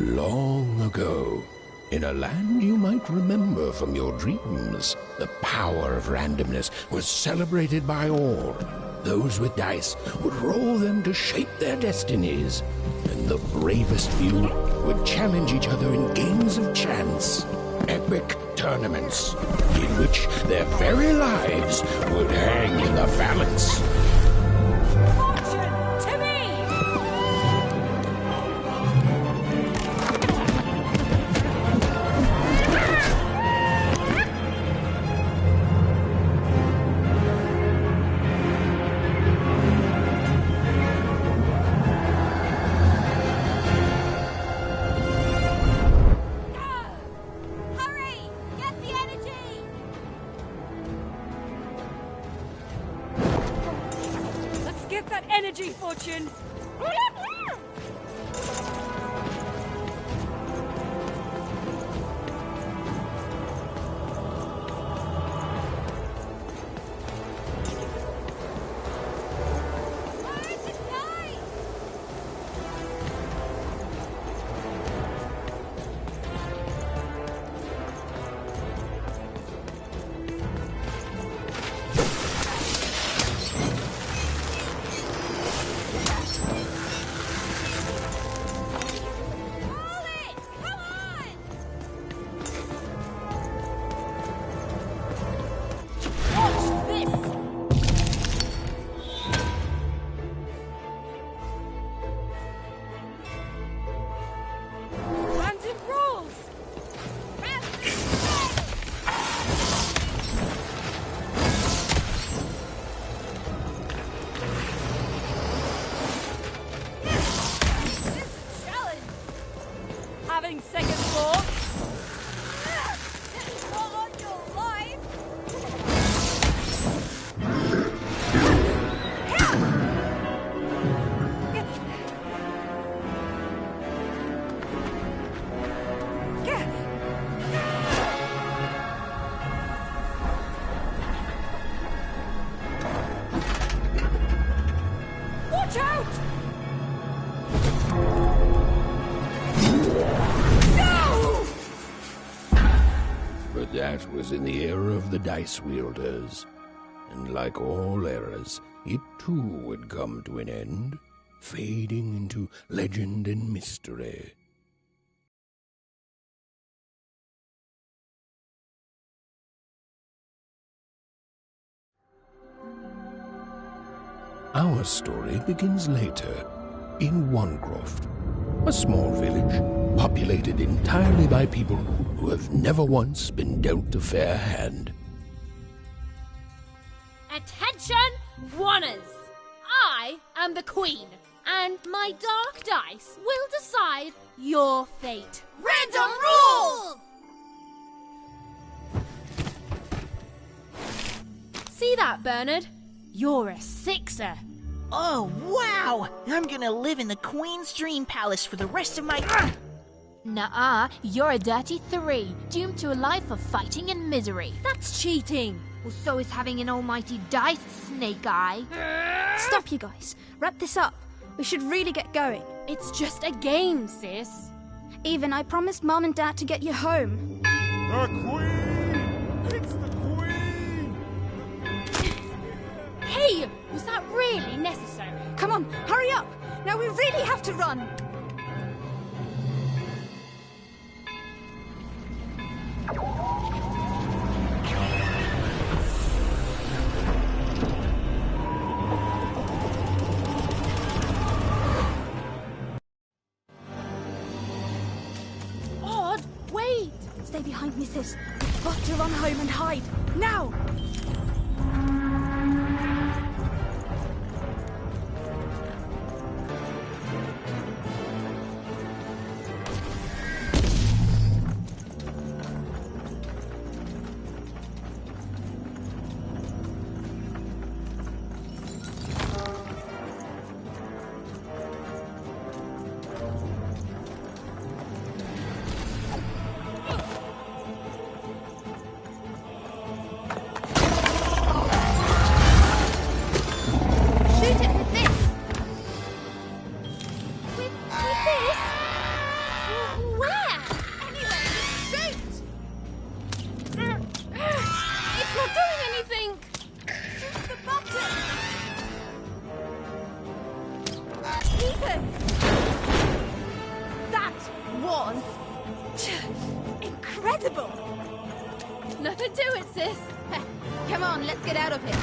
Long ago, in a land you might remember from your dreams, the power of randomness was celebrated by all. Those with dice would roll them to shape their destinies, and the bravest few would challenge each other in games of chance, epic tournaments, in which their very lives would hang in the balance. Fortune! That was in the era of the dice wielders, and like all eras, it too would come to an end, fading into legend and mystery. Our story begins later, in Wanecroft, a small village populated entirely by people who have never once been dealt a fair hand. Attention, Wanners! I am the Queen, and my dark dice will decide your fate. Random rules! See that, Bernard? You're a 6er. Oh, wow! I'm gonna live in the Queen's Dream Palace for the rest of my... Nuh-uh, you're a dirty 3, doomed to a life of fighting and misery. That's cheating. Well, so is having an almighty dice, Snake Eye. Stop, you guys. Wrap this up. We should really get going. It's just a game, sis. Even, I promised Mom and Dad to get you home. The Queen! It's the Queen! Hey, was that really necessary? Come on, hurry up! Now we really have to run! Odd, wait! Stay behind me, sis. We've got to run home and hide. Now! happened? That was incredible. Nothing to it, sis. Come on, let's get out of here.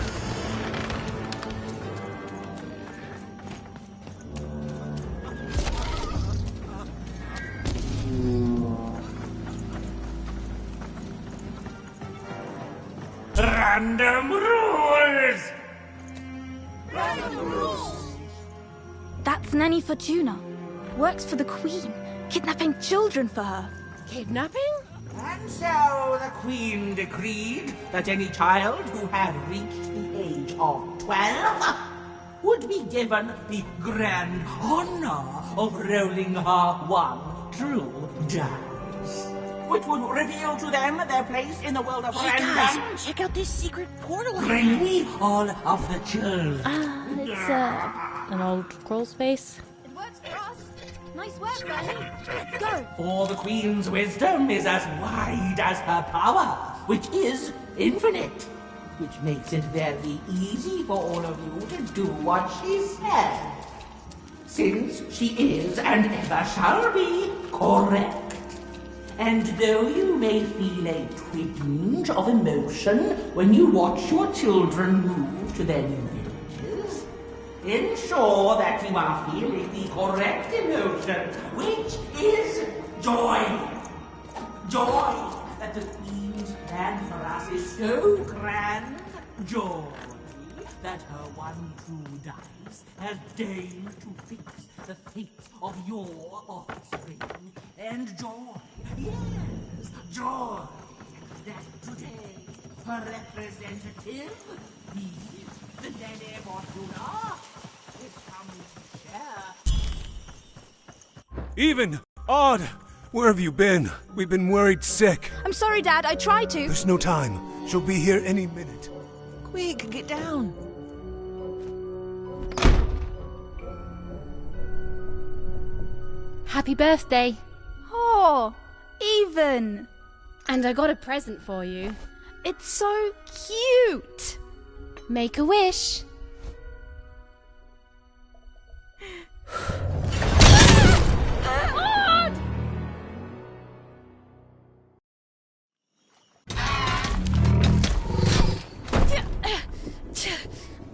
Random rules! That's Nanny Fortuna. Works for the Queen, kidnapping children for her. Kidnapping? And so the Queen decreed that any child who had reached the age of 12 would be given the grand honor of rolling her one true dice, which would reveal to them their place in the world of Hey random. guys, check out this secret portal. Bring me all of the children. It's an old crawl space. It works for us. Nice work, Bernie. Let's go. For the Queen's wisdom is as wide as her power, which is infinite, which makes it very easy for all of you to do what she said, since she is and ever shall be correct. And though you may feel a twinge of emotion when you watch your children move to their new villages, ensure that you are feeling the correct emotion, which is joy. Joy that the Queen's plan for us is so grand. Joy that her one true dice has deigned to fix the fate of your offspring. And joy, yes, joy that today her representative, the Lady Fortuna, is coming to share. Even! Odd! Where have you been? We've been worried sick. I'm sorry, Dad. I tried to. There's no time. She'll be here any minute. Quick, get down. Happy birthday. Oh, Even. And I got a present for you. It's so cute. Make a wish.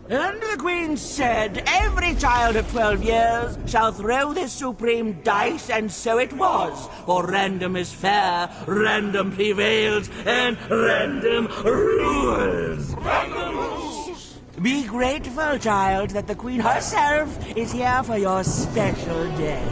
And the Queen said, every child of 12 years shall throw this supreme dice, and so it was. For random is fair, random prevails, and random rules. Random rules! Be grateful, child, that the Queen herself is here for your special day.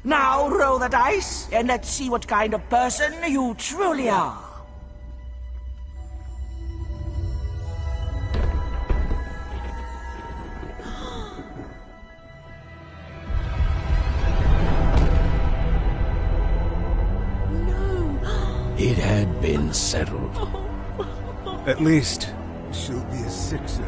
Now roll the dice, and let's see what kind of person you truly are. It had been settled. At least, she'll be a sixer.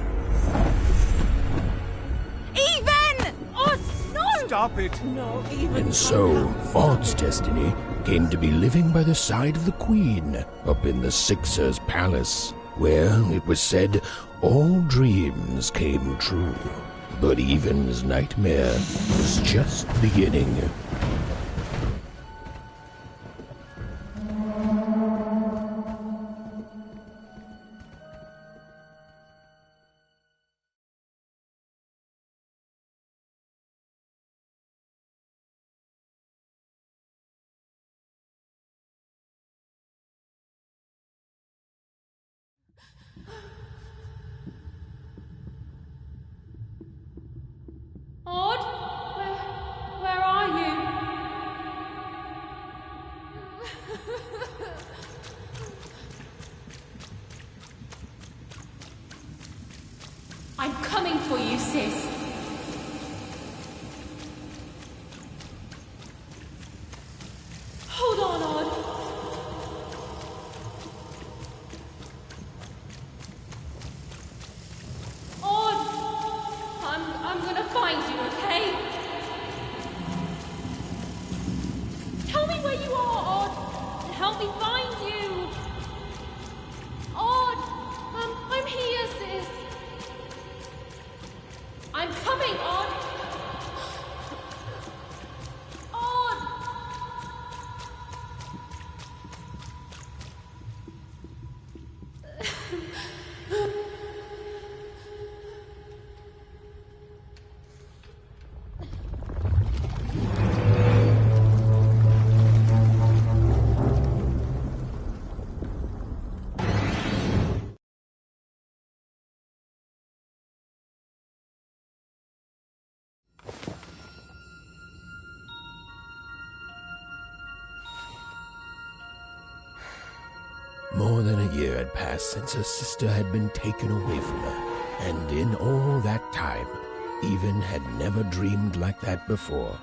Even! Oh, no! Stop it! And so, Odd's destiny came to be living by the side of the Queen up in the Sixer's palace, where, it was said, all dreams came true. But Even's nightmare was just beginning. Odd? Where are you? I'm coming for you, sis. Hold on, Odd. find you, okay? Tell me where you are, Odd, and help me find you. Odd, I'm here, sis. I'm coming, Odd. Odd. More than a year had passed since her sister had been taken away from her, and in all that time, Even had never dreamed like that before.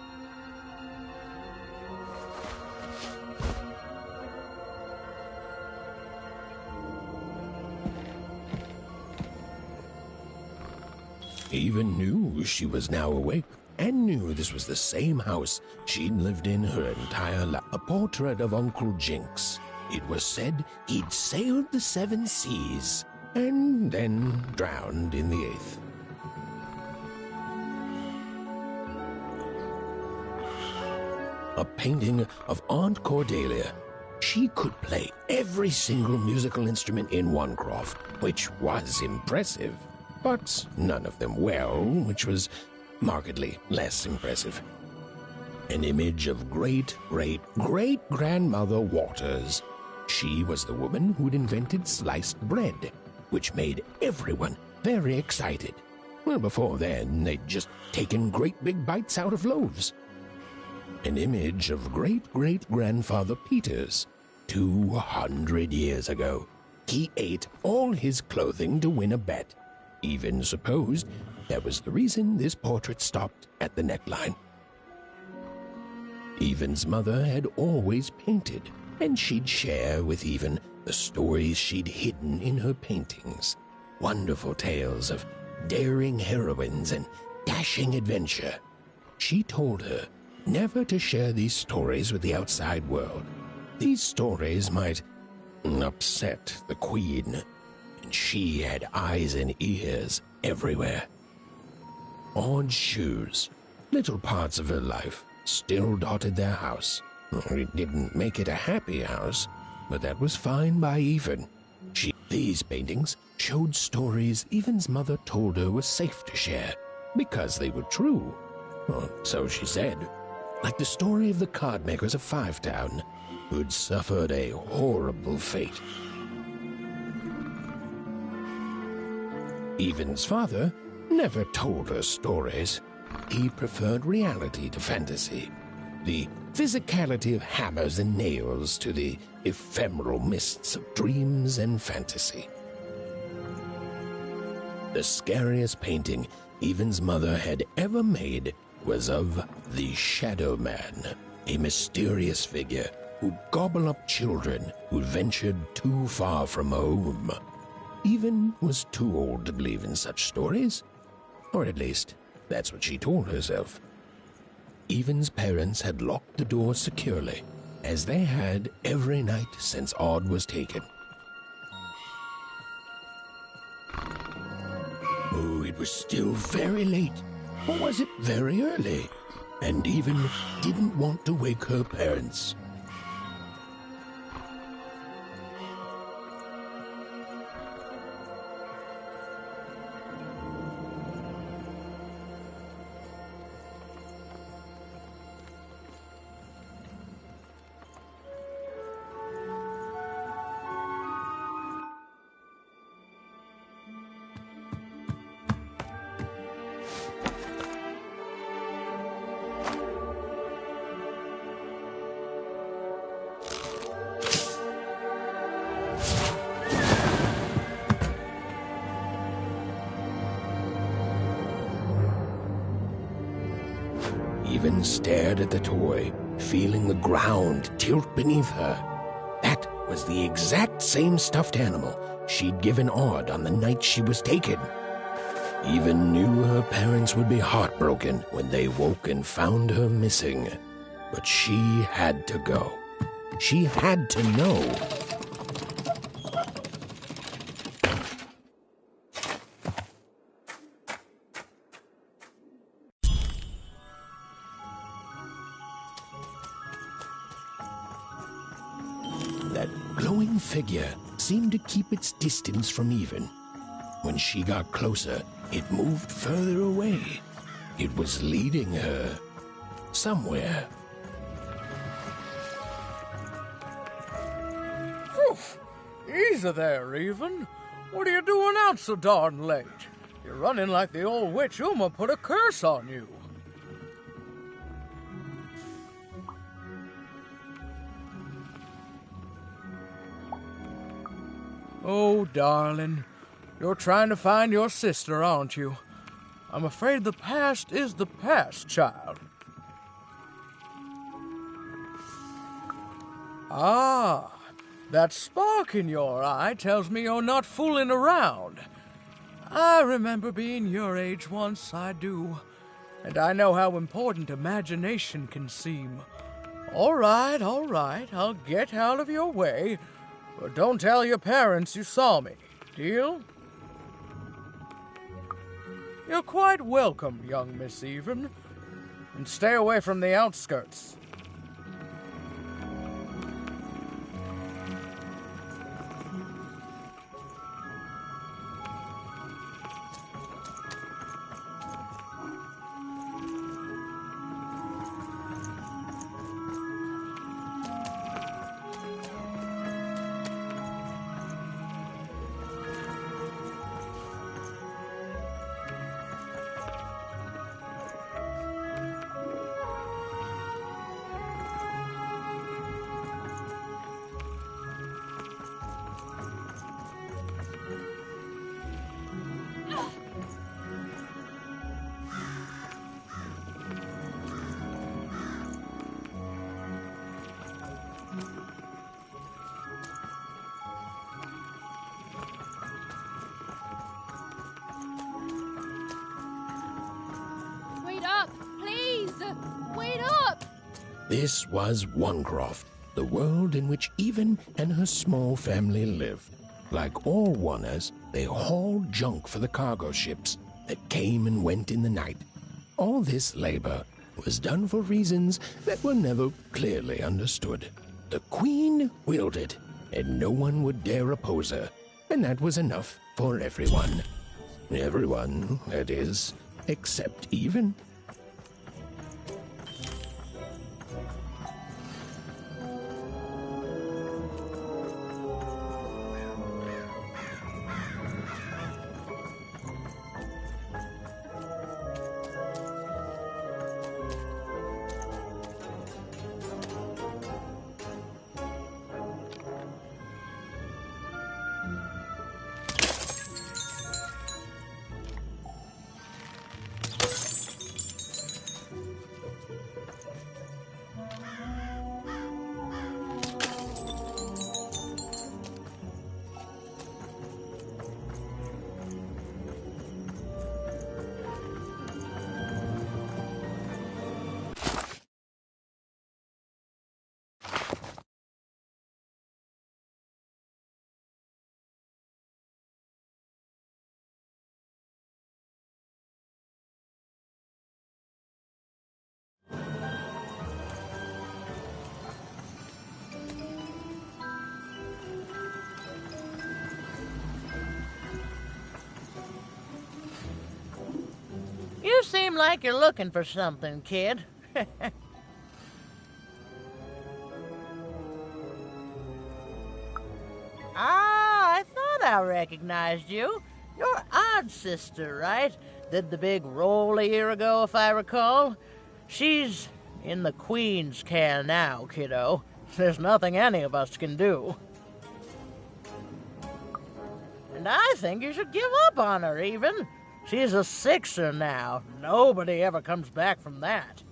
Even knew she was now awake, and knew this was the same house she'd lived in her entire life. A portrait of Uncle Jinx. It was said he'd sailed the 7 seas, and then drowned in the 8th. A painting of Aunt Cordelia. She could play every single musical instrument in one croft, which was impressive, but none of them well, which was markedly less impressive. An image of great-great-great-grandmother Waters. She was the woman who'd invented sliced bread, which made everyone very excited. Well, before then, they'd just taken great big bites out of loaves. An image of great-great-grandfather Peters. 200 years ago, he ate all his clothing to win a bet. Even supposed that was the reason this portrait stopped at the neckline. Even's mother had always painted, and she'd share with Even the stories she'd hidden in her paintings. Wonderful tales of daring heroines and dashing adventure. She told her never to share these stories with the outside world. These stories might upset the Queen, and she had eyes and ears everywhere. Odd shoes, little parts of her life, still dotted their house. It didn't make it a happy house, but that was fine by Even. These paintings showed stories Even's mother told her were safe to share, because they were true. Or so she said. Like the story of the card makers of Five Town, who'd suffered a horrible fate. Even's father never told her stories. He preferred reality to fantasy, the physicality of hammers and nails to the ephemeral mists of dreams and fantasy. The scariest painting Even's mother had ever made was of the Shadow Man, a mysterious figure who'd gobble up children who ventured too far from home. Even was too old to believe in such stories, or at least that's what she told herself. Even's parents had locked the door securely, as they had every night since Odd was taken. Oh, it was still very late. Or was it very early? And Even didn't want to wake her parents. Even stared at the toy, feeling the ground tilt beneath her. That was the exact same stuffed animal she'd given Odd on the night she was taken. Even knew her parents would be heartbroken when they woke and found her missing. But she had to go. She had to know. That glowing figure seemed to keep its distance from Even. When she got closer, it moved further away. It was leading her somewhere. Easy there, Even. What are you doing out so darn late? You're running like the old witch Uma put a curse on you. Oh, darling. You're trying to find your sister, aren't you? I'm afraid the past is the past, child. Ah, that spark in your eye tells me you're not fooling around. I remember being your age once, I do. And I know how important imagination can seem. All right, I'll get out of your way. But don't tell your parents you saw me. Deal? You're quite welcome, young Miss Even. And stay away from the outskirts. This was Onecroft, the world in which Even and her small family lived. Like all Oners, they hauled junk for the cargo ships that came and went in the night. All this labor was done for reasons that were never clearly understood. The Queen willed it, and no one would dare oppose her, and that was enough for everyone. Everyone, that is, except Even. You seem like you're looking for something, kid. I thought I recognized you. You're Odd Sister, right? Did the big roll a year ago, if I recall. She's in the Queen's care now, kiddo. There's nothing any of us can do. And I think you should give up on her, Even. She's a sixer now. Nobody ever comes back from that.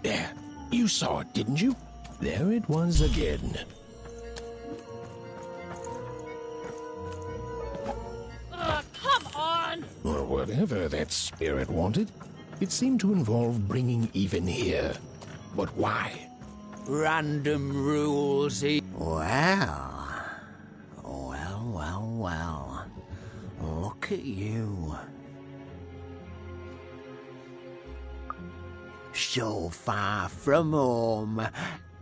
There, you You saw it, didn't you? There it was again. Come on! Or whatever that spirit wanted. It seemed to involve bringing even here. But why? Random rules. Well. Look at you. So far from home,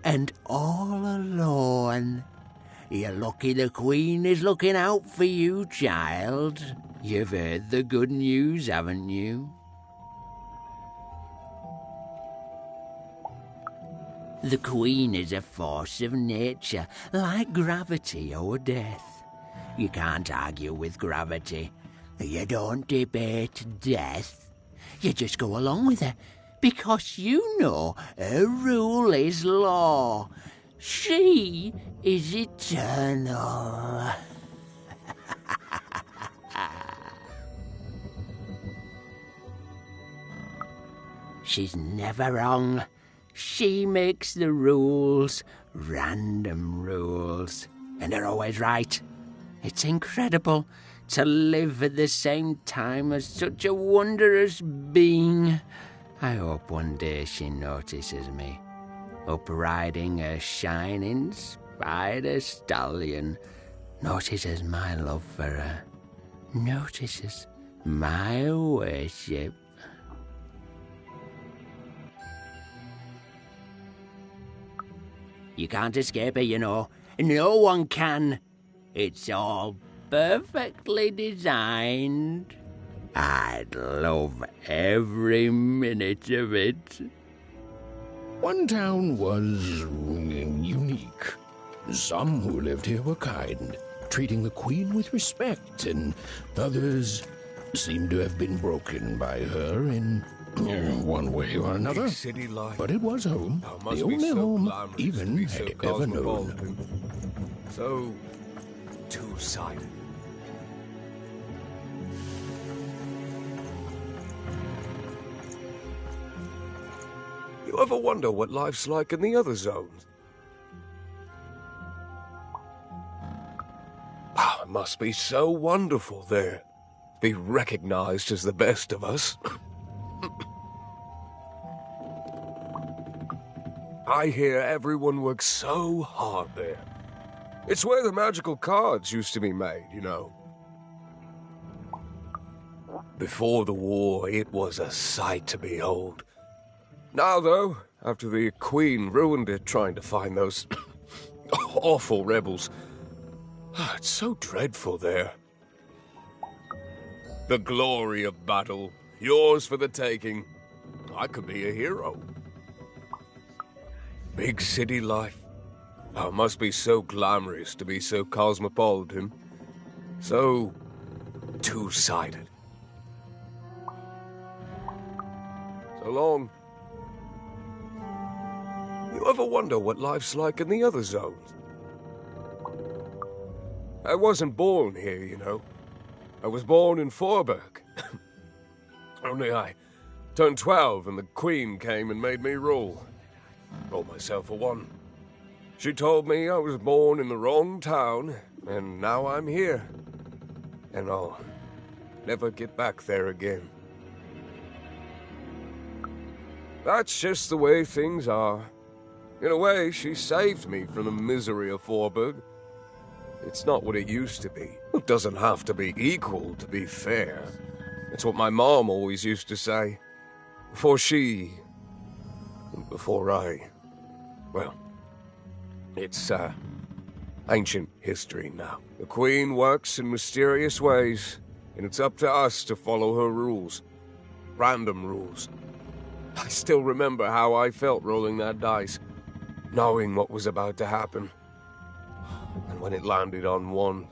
and all alone. You're lucky the Queen is looking out for you, child. You've heard the good news, haven't you? The Queen is a force of nature, like gravity or death. You can't argue with gravity. You don't debate death. You just go along with her, because you know her rule is law. She is eternal. She's never wrong. She makes the rules, random rules, and they're always right. It's incredible to live at the same time as such a wondrous being. I hope one day she notices me, up riding a shining spider stallion, notices my love for her, notices my worship. You can't escape it, you know. No one can. It's all perfectly designed. I'd love every minute of it. One town was unique. Some who lived here were kind, treating the Queen with respect, and others seemed to have been broken by her in one way or another. City life. But it was home, Must the be only so home glamorous even to be so had ever known. cosmopolitan. So two-sided. You ever wonder what life's like in the other zones? It must be so wonderful there. Be recognized as the best of us. I hear everyone works so hard there. It's where the magical cards used to be made, you know. Before the war, it was a sight to behold. Now, though, after the Queen ruined it trying to find those awful rebels, it's so dreadful there. The glory of battle, yours for the taking. I could be a hero. Big city life. It must be so glamorous to be so cosmopolitan. So two-sided. So long. You ever wonder what life's like in the other zones? I wasn't born here, you know. I was born in Forberg. Only I turned 12 and the Queen came and made me rule. Roll myself for one. She told me I was born in the wrong town, and now I'm here. And I'll never get back there again. That's just the way things are. In a way, she saved me from the misery of Forberg. It's not what it used to be. It doesn't have to be equal to be fair. It's what my mom always used to say. Before she... before I... well, it's, ancient history now. The Queen works in mysterious ways, and it's up to us to follow her rules. Random rules. I still remember how I felt rolling that dice, knowing what was about to happen. And when it landed on one,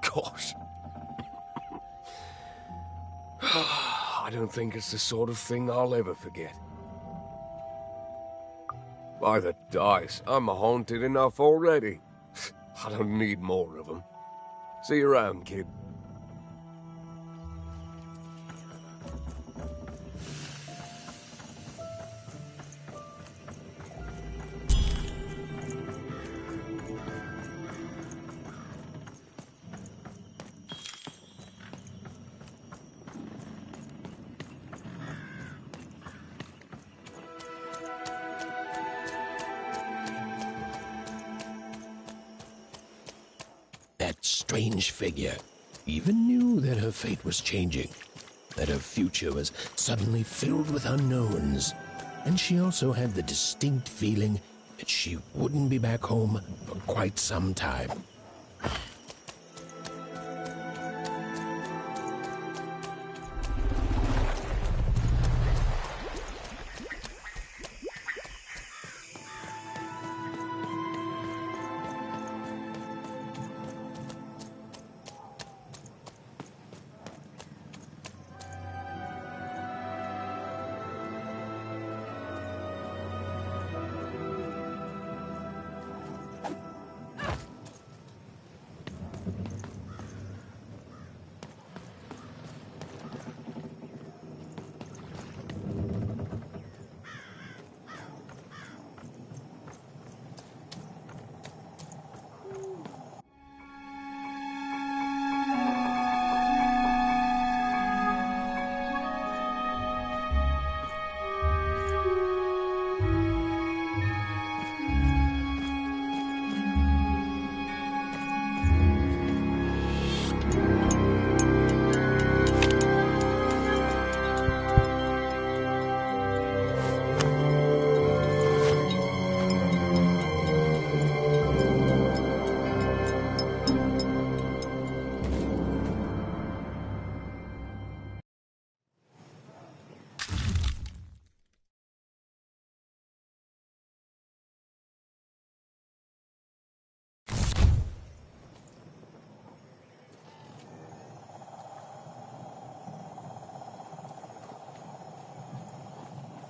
gosh. I don't think it's the sort of thing I'll ever forget. By the dice, I'm haunted enough already. I don't need more of them. See you around, kid. that strange figure, even knew that her fate was changing, that her future was suddenly filled with unknowns, and she also had the distinct feeling that she wouldn't be back home for quite some time.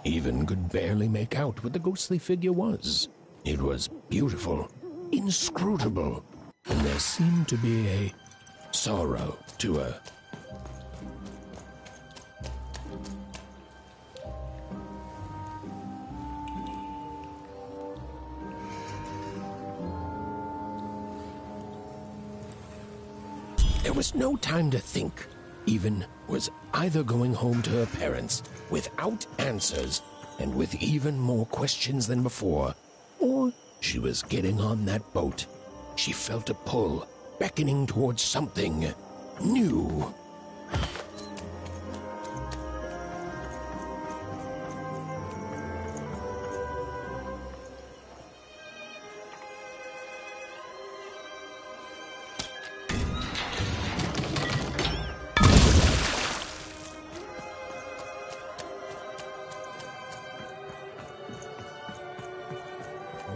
Even could barely make out what the ghostly figure was. It was beautiful, inscrutable, and there seemed to be a sorrow to her. There was no time to think. Even was either going home to her parents without answers and with even more questions than before, or she was getting on that boat. She felt a pull, beckoning towards something new.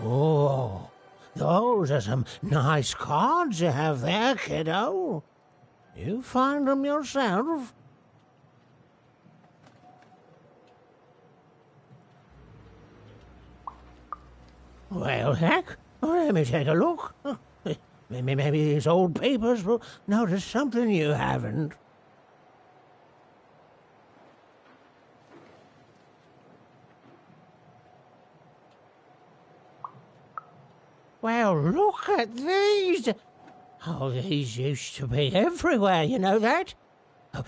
Oh, those are some nice cards you have there, kiddo. You find them yourself? Well, heck, let me take a look. Maybe these old papers will notice something you haven't. Well, look at these. Oh, these used to be everywhere, you know that?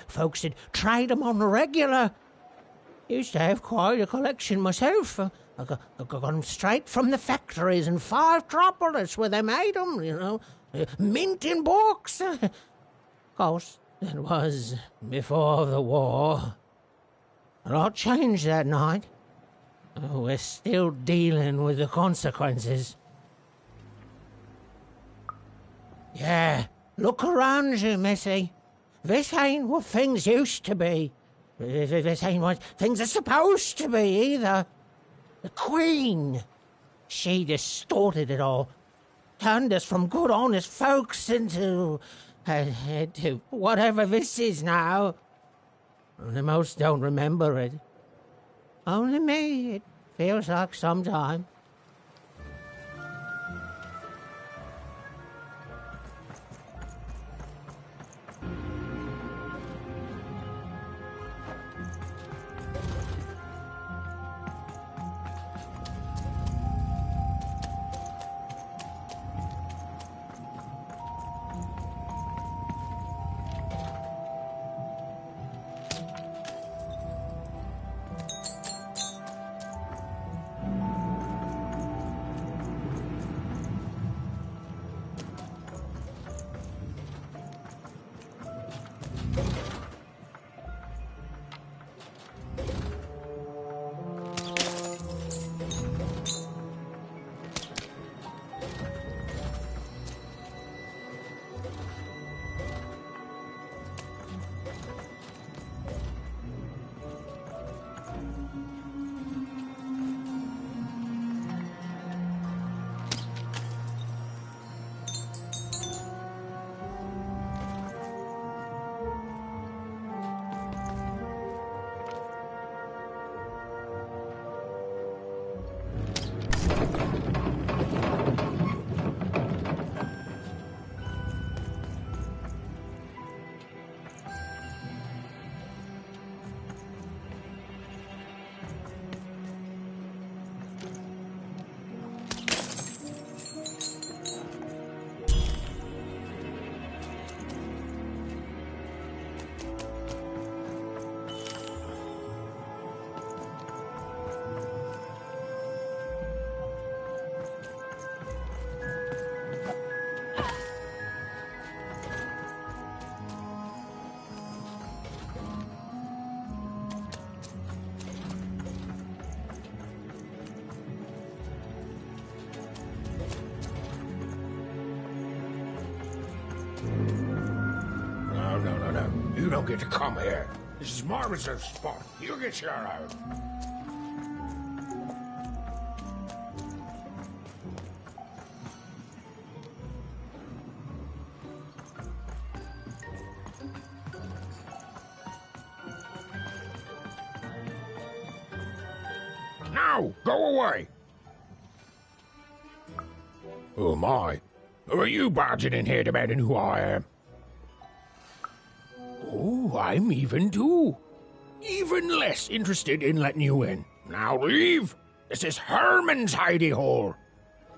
Folks would trade them on the regular. Used to have quite a collection myself. I got them straight from the factories in 5 Tropolis where they made them, you know. Mint in books. Of course, it was before the war. A lot changed that night. We're still dealing with the consequences. Yeah, look around you, Missy. This ain't what things used to be. This ain't what things are supposed to be, either. The Queen, she distorted it all. Turned us from good, honest folks into whatever this is now. Only most don't remember it. Only me, it feels like sometime. You don't get to come here. This is my reserved spot. You get your own. Now, go away. Oh my. Who are you barging in here demanding who I am? Oh, I'm even too. Even less interested in letting you in. Now leave. This is Herman's hidey hole.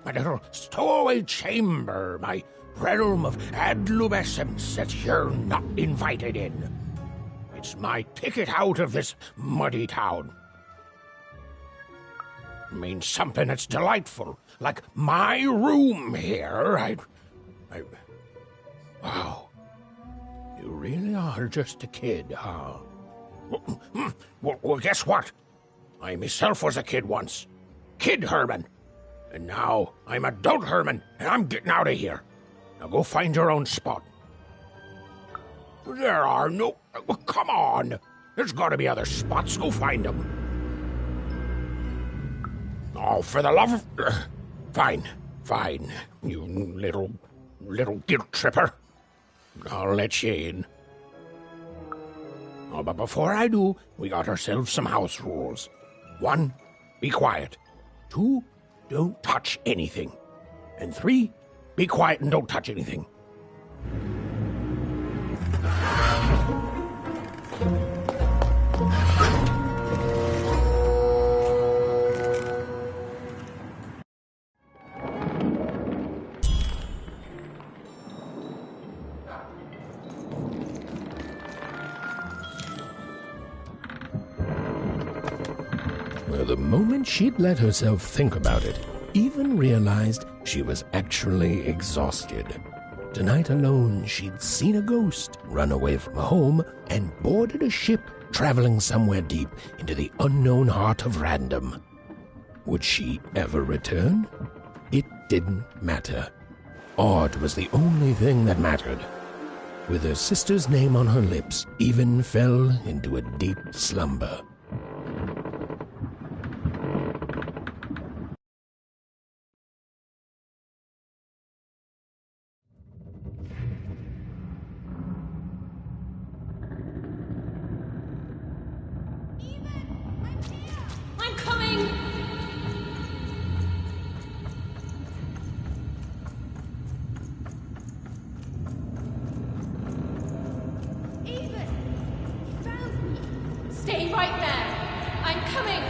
My little stowaway chamber, my realm of adolescence that you're not invited in. It's my ticket out of this muddy town. It means something that's delightful, like my room here. Wow. You really are just a kid, huh? Well, guess what? I myself was a kid once. Kid Herman. And now I'm adult Herman, and I'm getting out of here. Now go find your own spot. There are no... Come on. There's got to be other spots. Go find them. Oh, for the love of... Fine. You little guilt tripper. I'll let you in. Oh, but before I do, we got ourselves some house rules. 1, be quiet. 2, don't touch anything. And 3, be quiet and don't touch anything. The moment she'd let herself think about it, Even realized she was actually exhausted. Tonight alone, she'd seen a ghost, run away from home, and boarded a ship traveling somewhere deep into the unknown heart of Random. Would she ever return? It didn't matter. Odd was the only thing that mattered. With her sister's name on her lips, Even fell into a deep slumber. I'm coming! Even! You found me! Stay right there! I'm coming!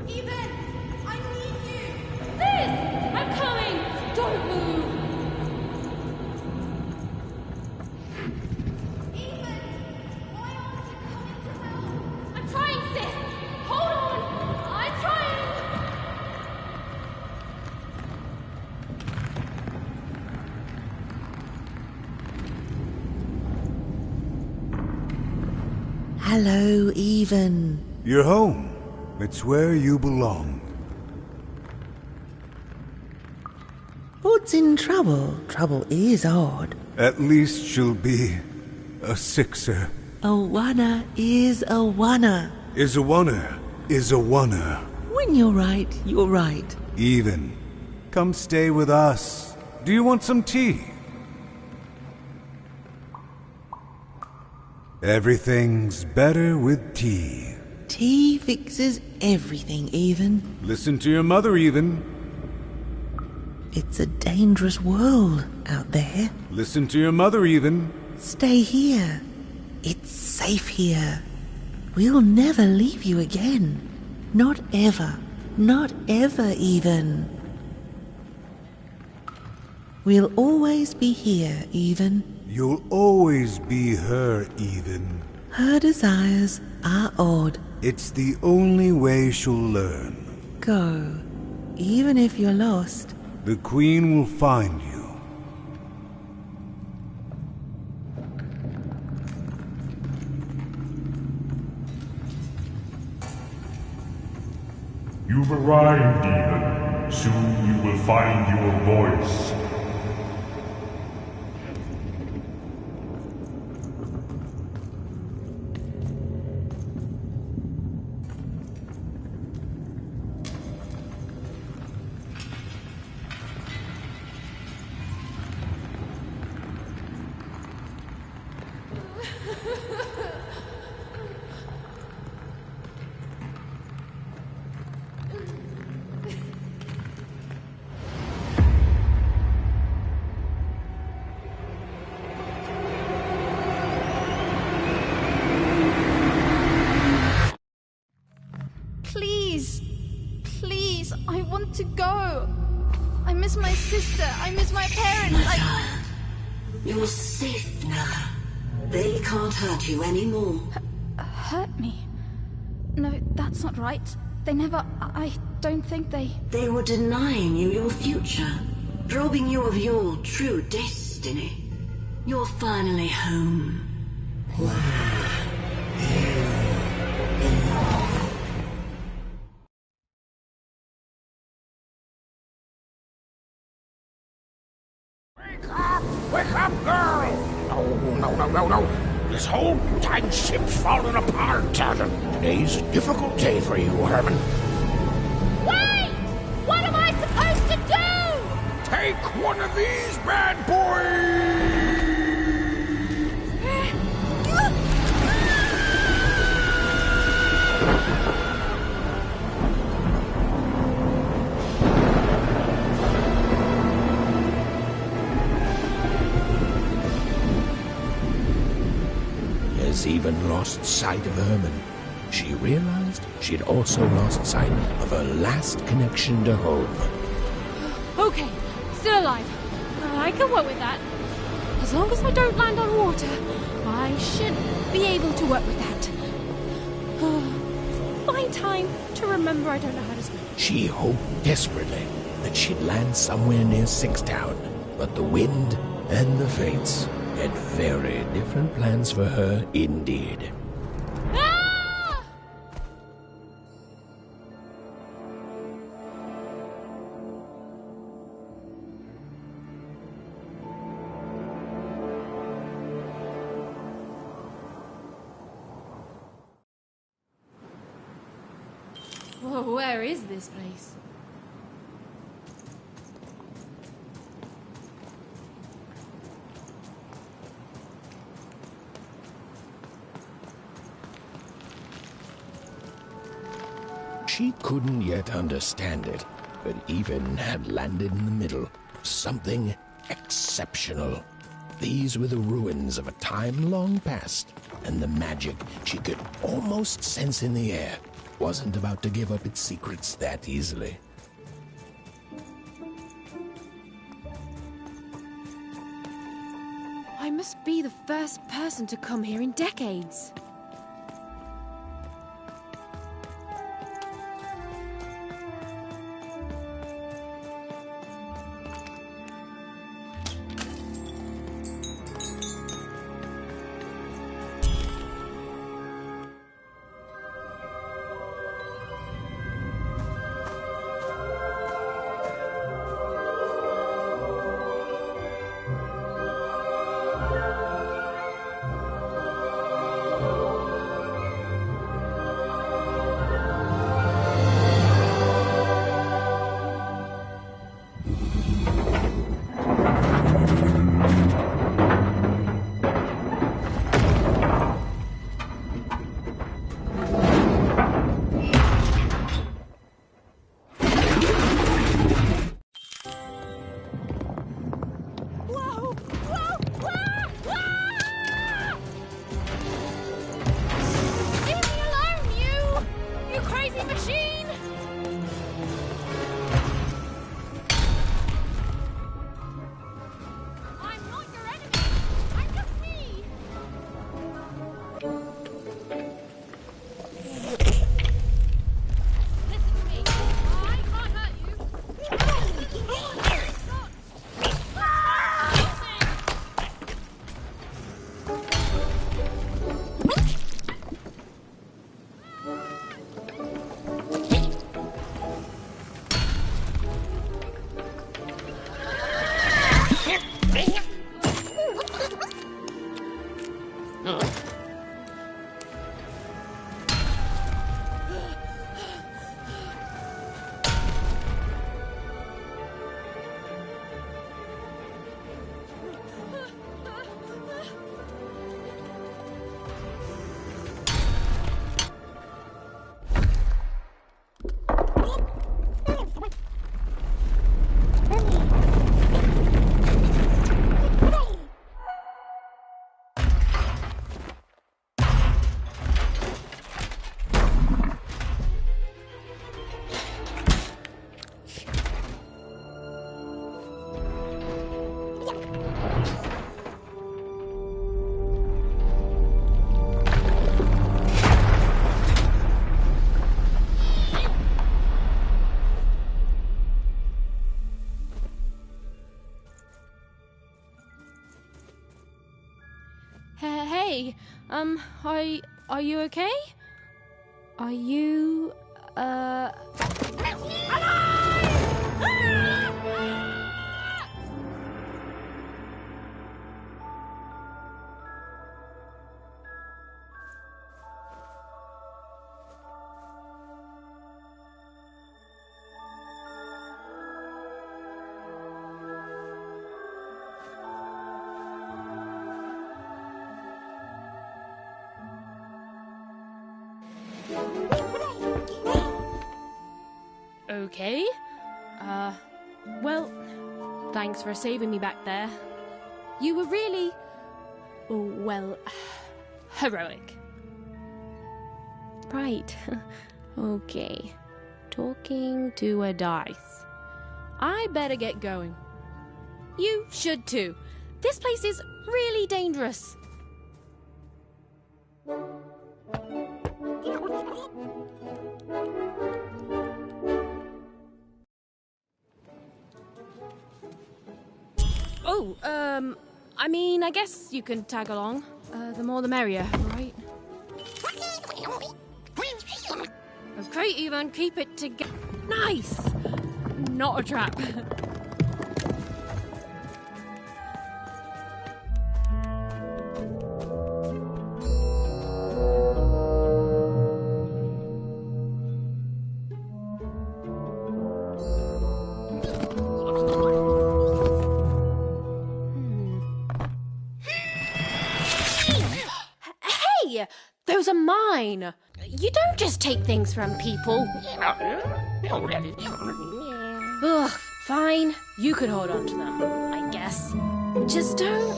Even! I need you! Sis! I'm coming! Don't move! Hello, Even. You're home. It's where you belong. What's in trouble? Trouble is odd. At least she'll be a sixer. A wanna is a wanna. Is a wanna, is a wanna. When you're right, you're right. Even. Come stay with us. Do you want some tea? Everything's better with tea. Tea fixes everything, Even. Listen to your mother, Even. It's a dangerous world out there. Listen to your mother, Even. Stay here. It's safe here. We'll never leave you again. Not ever. Not ever, Even. We'll always be here, Even. You'll always be her, Even. Her desires are odd. It's the only way she'll learn. Go. Even if you're lost. The Queen will find you. You've arrived, Even. Soon you will find your voice. Please, I want to go. I miss my sister. I miss my parents. You're safe now. They can't hurt you anymore. Hurt me? No, that's not right. They never... I don't think they... They were denying you your future, robbing you of your true destiny. You're finally home. Wake up, girl! No. This whole dang ship's falling apart. Today's a difficult day for you, Herman. Wait! What am I supposed to do? Take one of these bad boys! Even lost sight of Herman. She realized she'd also lost sight of her last connection to home. Okay, still alive. I can work with that. As long as I don't land on water, I should be able to work with that. Find time to remember I don't know how to swim. She hoped desperately that she'd land somewhere near Sixtown, but the wind and the fates had very different plans for her indeed. Ah! Whoa, where is this place? She couldn't yet understand it, but Even had landed in the middle of something exceptional. These were the ruins of a time long past, and the magic she could almost sense in the air wasn't about to give up its secrets that easily. I must be the first person to come here in decades. Hey, are you okay? Are you, okay? Well, thanks for saving me back there. You were really, well, heroic. Right. Okay. Talking to a dice. I better get going. You should too. This place is really dangerous. Oh, I mean, I guess you can tag along. The more the merrier, right? Okay, Ivan, keep it together. Nice! Not a trap. Hey! Those are mine! You don't just take things from people. Ugh, fine. You could hold on to them, I guess. Just don't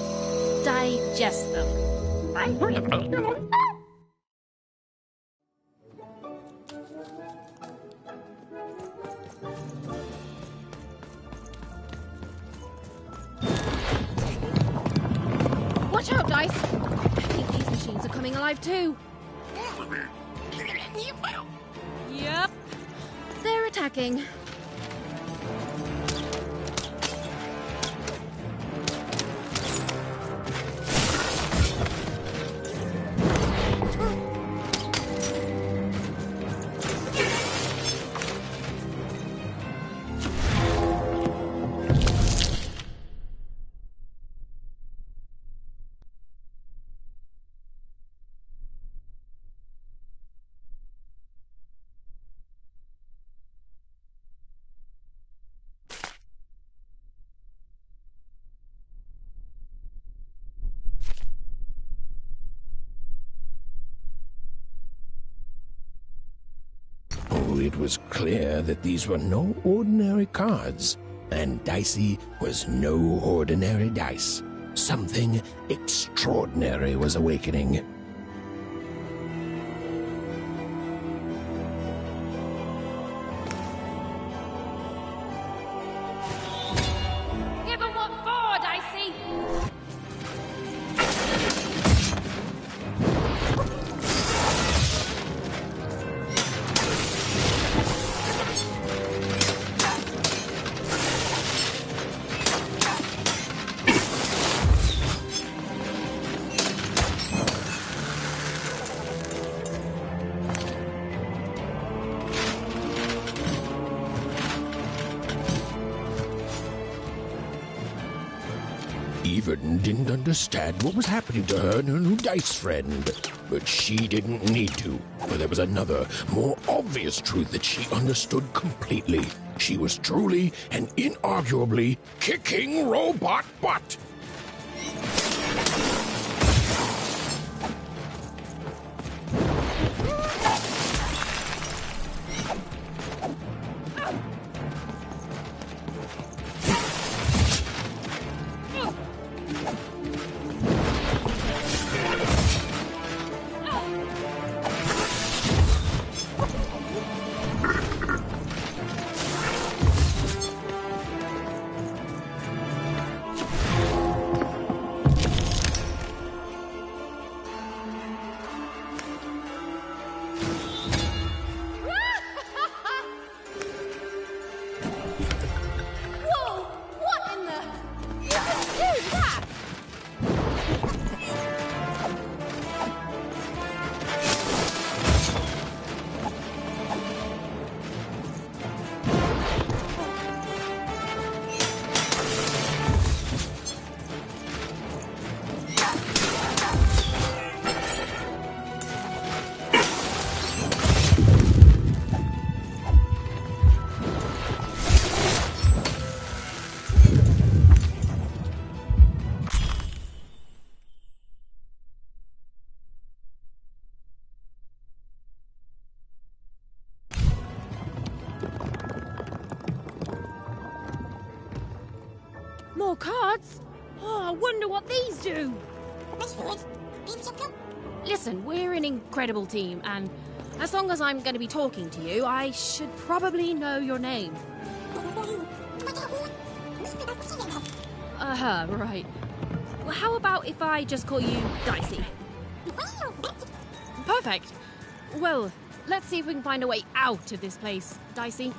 digest them. Watch out, Dice! I think these machines are coming alive too. Yep. They're attacking. It was clear that these were no ordinary cards, and Dicey was no ordinary dice. Something extraordinary was awakening. Give them what for, Dicey! Even didn't understand what was happening to her and her new dice friend. But she didn't need to, for there was another, more obvious truth that she understood completely. She was truly and inarguably kicking robot butt. More cards? Oh, I wonder what these do. Listen, we're an incredible team, and as long as I'm going to be talking to you, I should probably know your name. Right. Well, how about if I just call you Dicey? Perfect. Well, let's see if we can find a way out of this place, Dicey.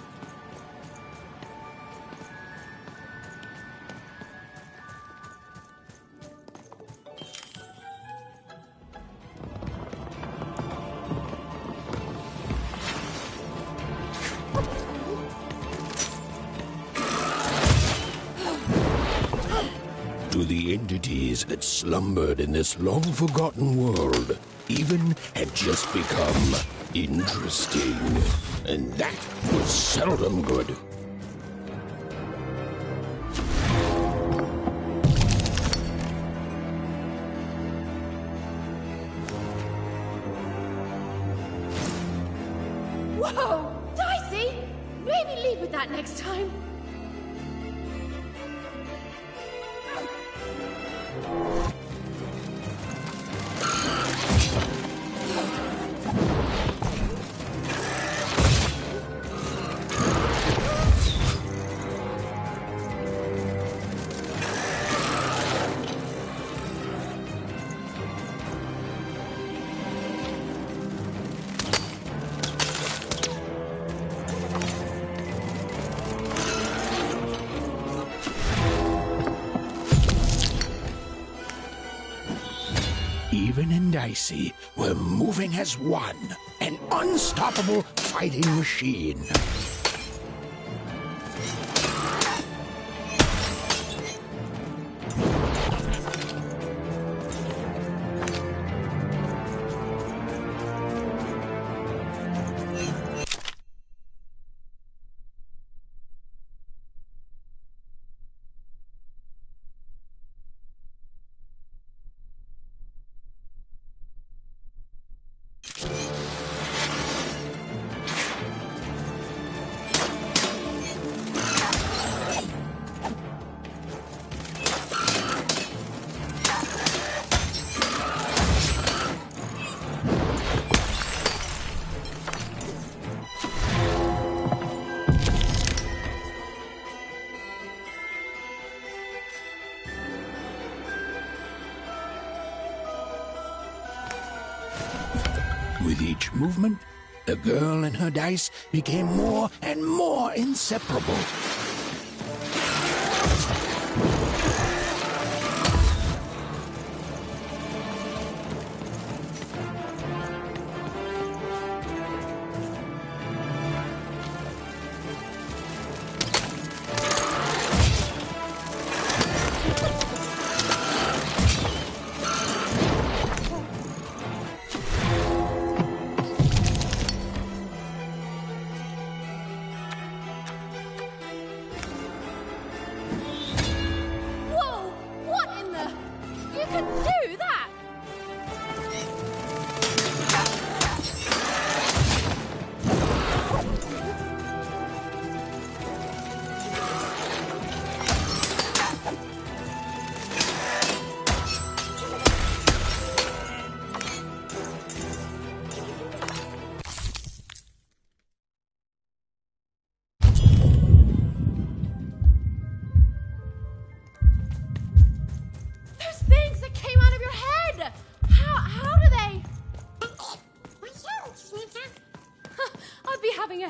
To the entities that slumbered in this long-forgotten world, even had just become interesting. And that was seldom good. Whoa! Dicey! Maybe lead with that next time. Even and Dicey were moving as one, an unstoppable fighting machine. With each movement, the girl and her dice became more and more inseparable.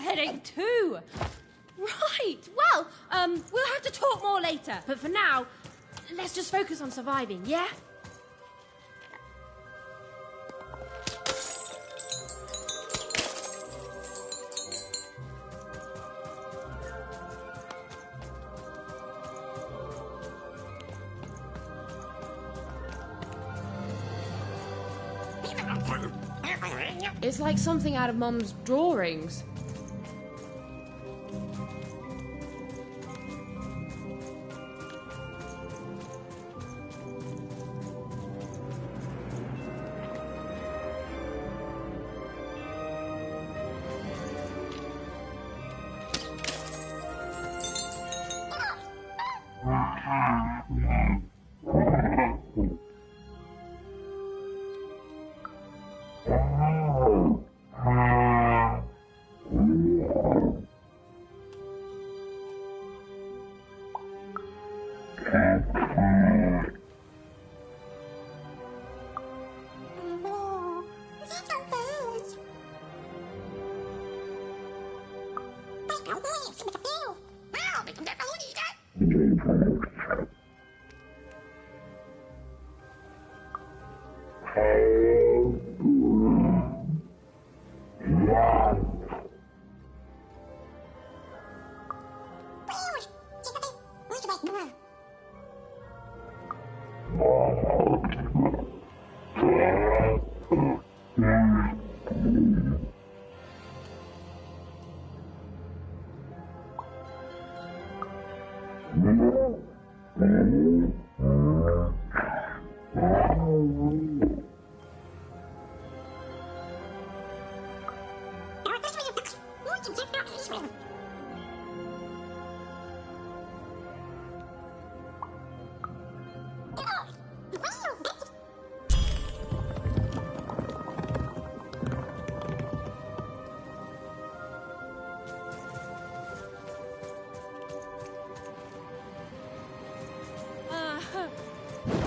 headache too. Right, well, we'll have to talk more later. But for now, let's just focus on surviving, yeah? It's like something out of Mum's drawings.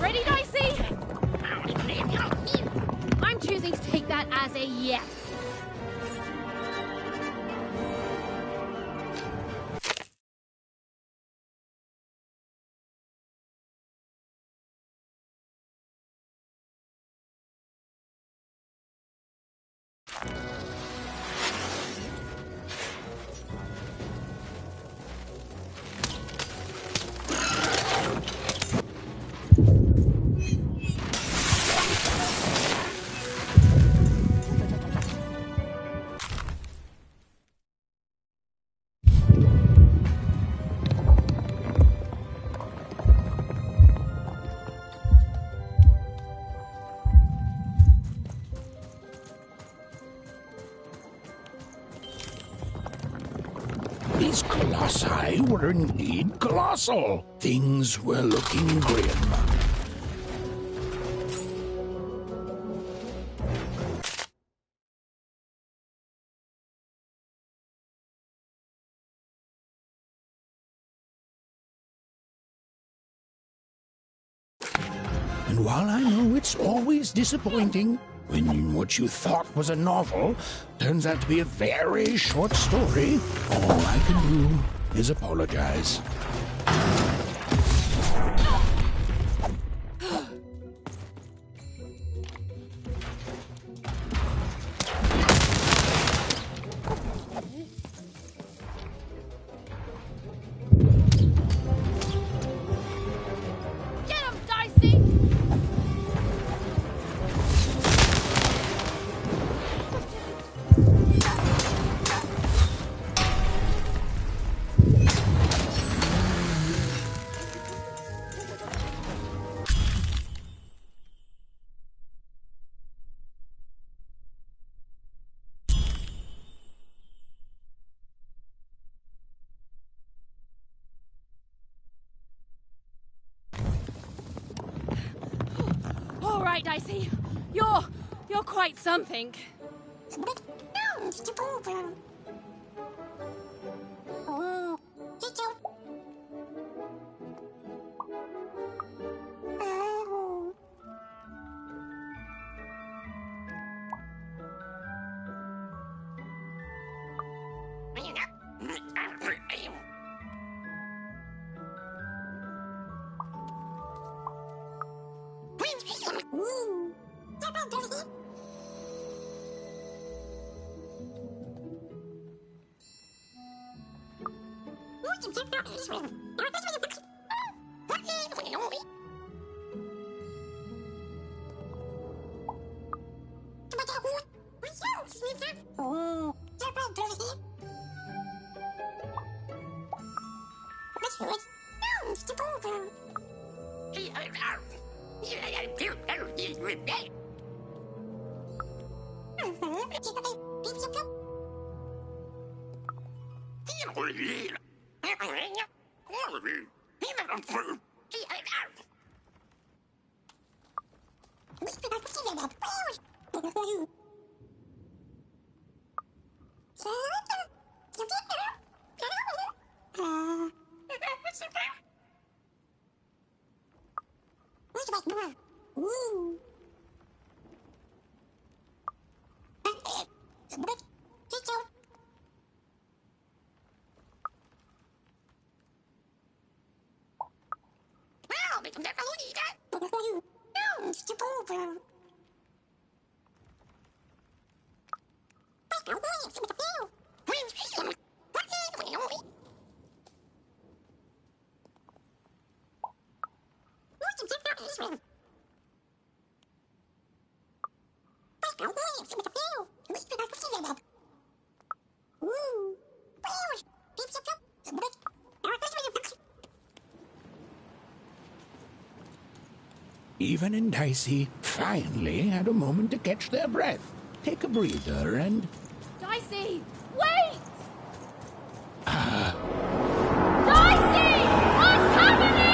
Ready, Dicey? I'm choosing to take that as a yes. These colossi were indeed colossal. Things were looking grim. And while I know it's always disappointing when what you thought was a novel turns out to be a very short story, all I can do is apologize. All right, Dicey. You're quite something. Even and Dicey finally had a moment to catch their breath, take a breather, and... Dicey, wait! Ah, Dicey! What's happening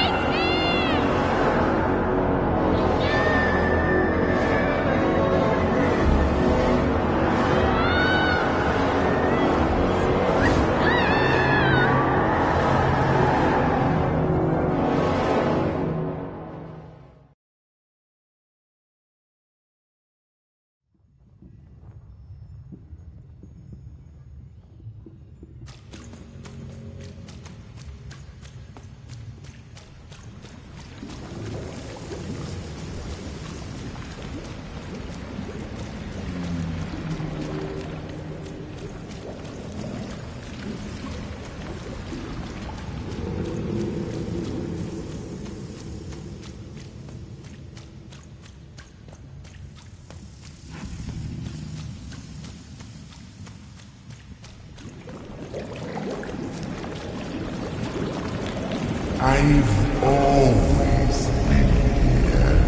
I've always been here.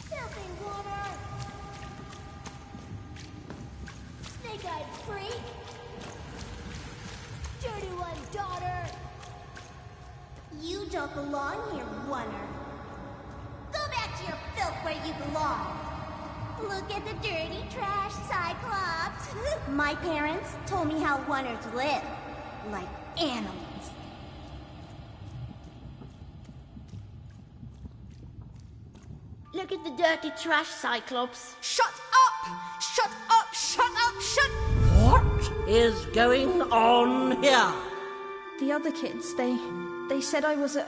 Filthy water! Snake-eyed freak! Dirty one, daughter! You don't belong here, oneer. Go back to your filth where you belong. Look at the dirty trash, Cyclops. My parents told me how oneers live. Like animals. Look at the dirty trash, Cyclops. Shut up! Shut up! Shut up! Shut... What is going on here? The other kids, they said I was a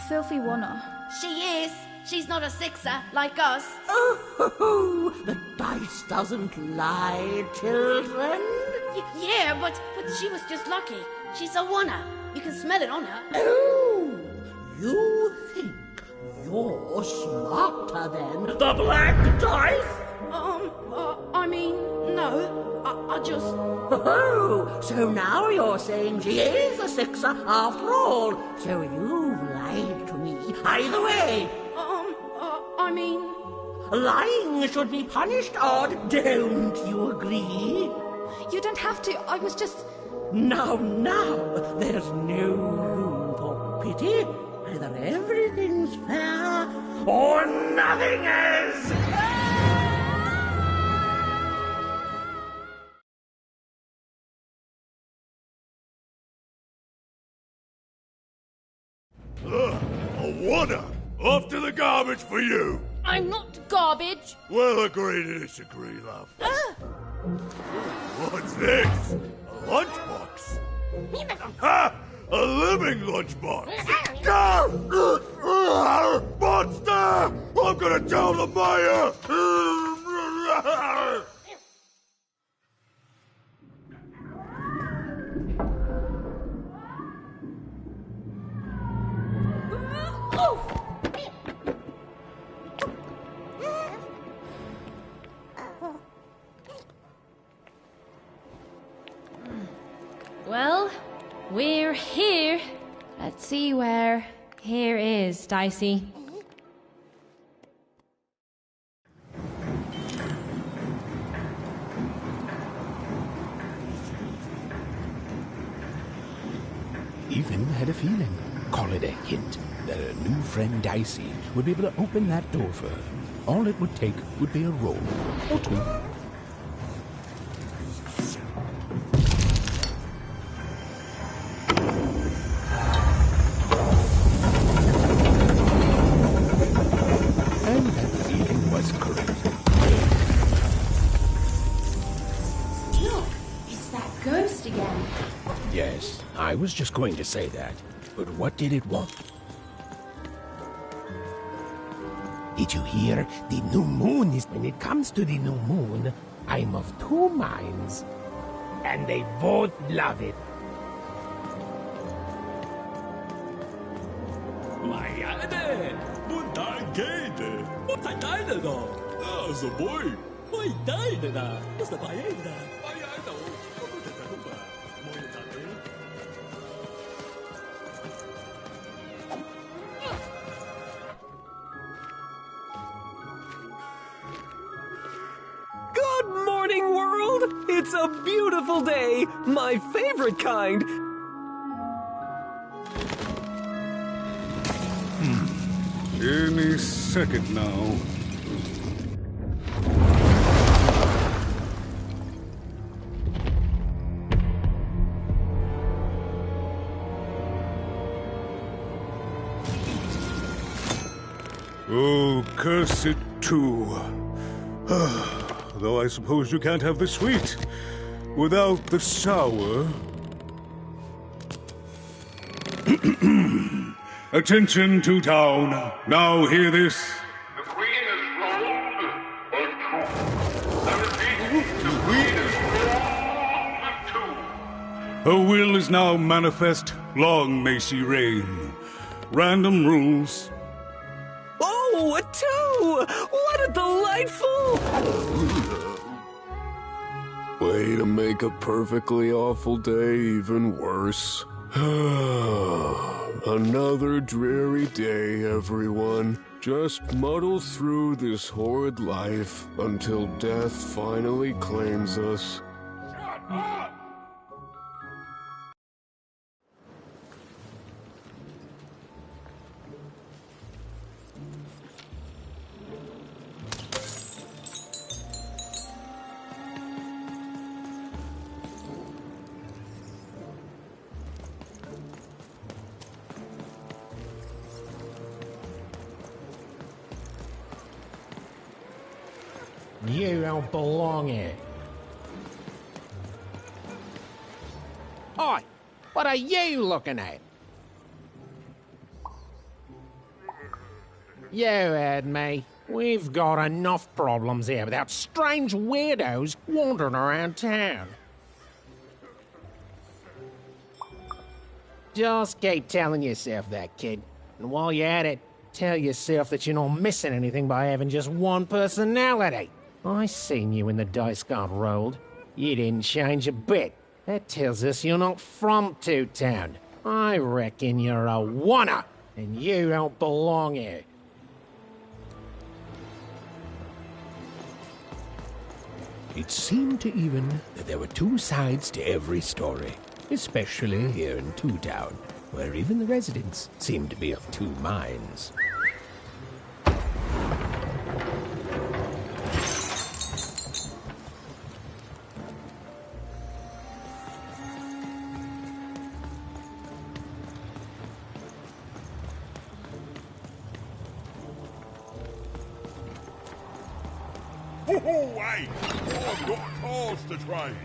filthy oneer. She is. She's not a sixer like us. Oh, the dice doesn't lie, children. Yeah, but she was just lucky. She's a oneer. You can smell it on her. Oh, you think you're smarter than the black dice? I mean, no. I just... Oh, so now you're saying she is a sixer after all. So you've lied to me. Either way. I mean... Lying should be punished, Odd. Don't you agree? You don't have to. I was just... Now, there's no room for pity. Either everything's fair or nothing is. Ugh. Wanna? Off to the garbage for you! I'm not garbage. We'll agree to disagree, love. What's this? A lunchbox? Ha! A living lunchbox! Monster! I'm gonna tell the mayor! Well, we're here. Let's see where here is, Dicey. Even had a feeling, call it a hint, that her new friend Dicey would be able to open that door for her. All it would take would be a roll or two. And that feeling was correct. Look, it's that ghost again. Yes, I was just going to say that. But what did it want? Did you hear? The new moon is... When it comes to the new moon, I'm of two minds. And they both love it. Good morning, world! It's a beautiful day, my favorite kind. Any second now. Oh, curse it too. Though I suppose you can't have the sweet without the sour. Attention to town. Now hear this. The Queen is rolled or true. I repeat, the Queen is rolled or true. Her will is now manifest. Long may she reign. Random rules. Oh, a 2! What a delightful... Way to make a perfectly awful day even worse. Another dreary day, everyone. Just muddle through this horrid life until death finally claims us. You don't belong here. Oi! What are you looking at? You heard me. We've got enough problems here without strange weirdos wandering around town. Just keep telling yourself that, kid. And while you're at it, tell yourself that you're not missing anything by having just one personality. I seen you when the dice got rolled. You didn't change a bit. That tells us you're not from Two-Town. I reckon you're a wanna, and you don't belong here. It seemed to Even that there were two sides to every story, especially here in Two-Town, where even the residents seemed to be of two minds. Hey, I've got cards to trade.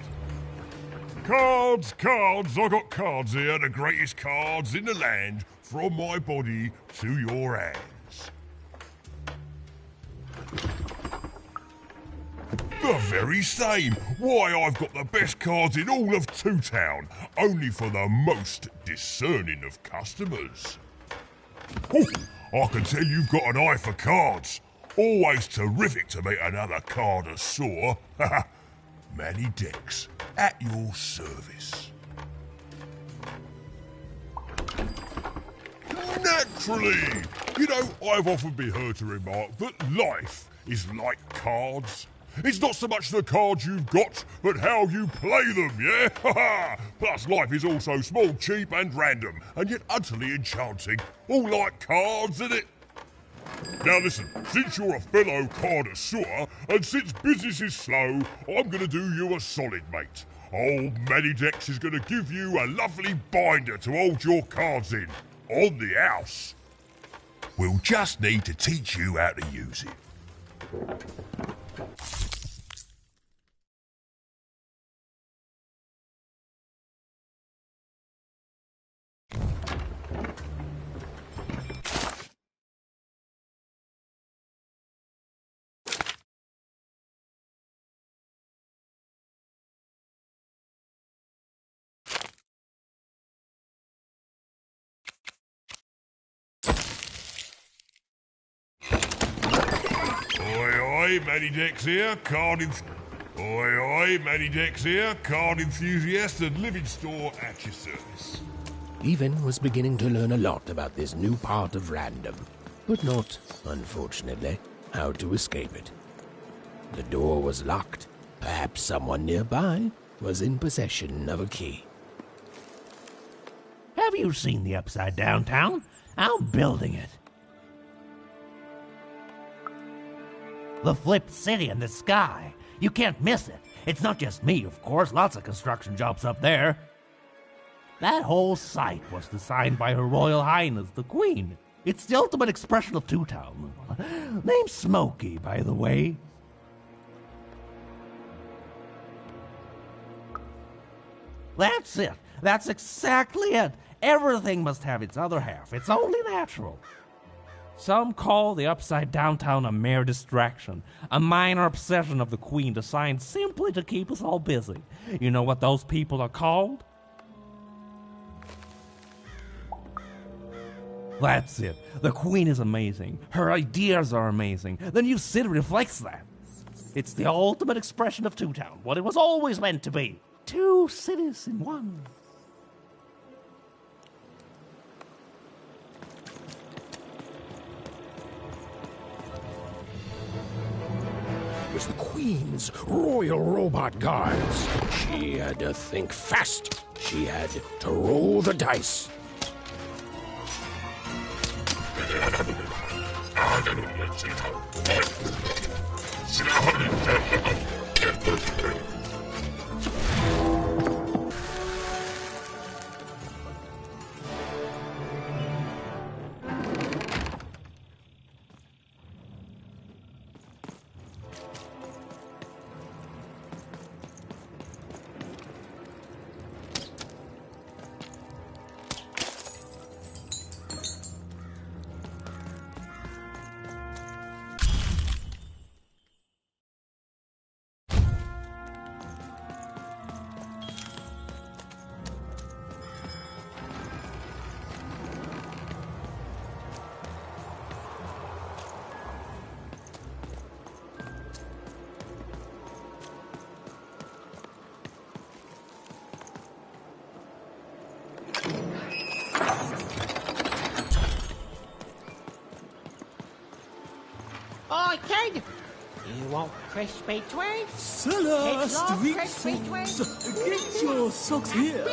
Cards, cards, I got cards here, the greatest cards in the land, from my body to your hands. The very same. Why, I've got the best cards in all of Two Town, only for the most discerning of customers. Oh, I can tell you've got an eye for cards. Always terrific to meet another connoisseur. Manny Dex, at your service. Naturally! You know, I've often been heard to remark that life is like cards. It's not so much the cards you've got, but how you play them, yeah? Plus, life is also small, cheap and random, and yet utterly enchanting. All like cards, isn't it? Now listen, since you're a fellow connoisseur, and since business is slow, I'm going to do you a solid, mate. Old Manny Dex is going to give you a lovely binder to hold your cards in, on the house. We'll just need to teach you how to use it. Oi, Manny Dex here, card Manny Dex here, card enthusiast and living store at your service. Even was beginning to learn a lot about this new part of Random, but not, unfortunately, how to escape it. The door was locked. Perhaps someone nearby was in possession of a key. Have you seen the Upside Downtown? I'm building it. The flipped city in the sky. You can't miss it. It's not just me, of course. Lots of construction jobs up there. That whole site was designed by Her Royal Highness, the Queen. It's the ultimate expression of Two Town. Name's Smokey, by the way. That's it. That's exactly it. Everything must have its other half. It's only natural. Some call the Upside Downtown a mere distraction, a minor obsession of the Queen designed simply to keep us all busy. You know what those people are called? That's it. The Queen is amazing. Her ideas are amazing. The new city reflects that. It's the ultimate expression of Two Town, what it was always meant to be. Two cities in one. It was the Queen's Royal Robot Guards. She had to think fast. She had to roll the dice. Oi, kid! You want crispy twigs? Celeste, get your socks here.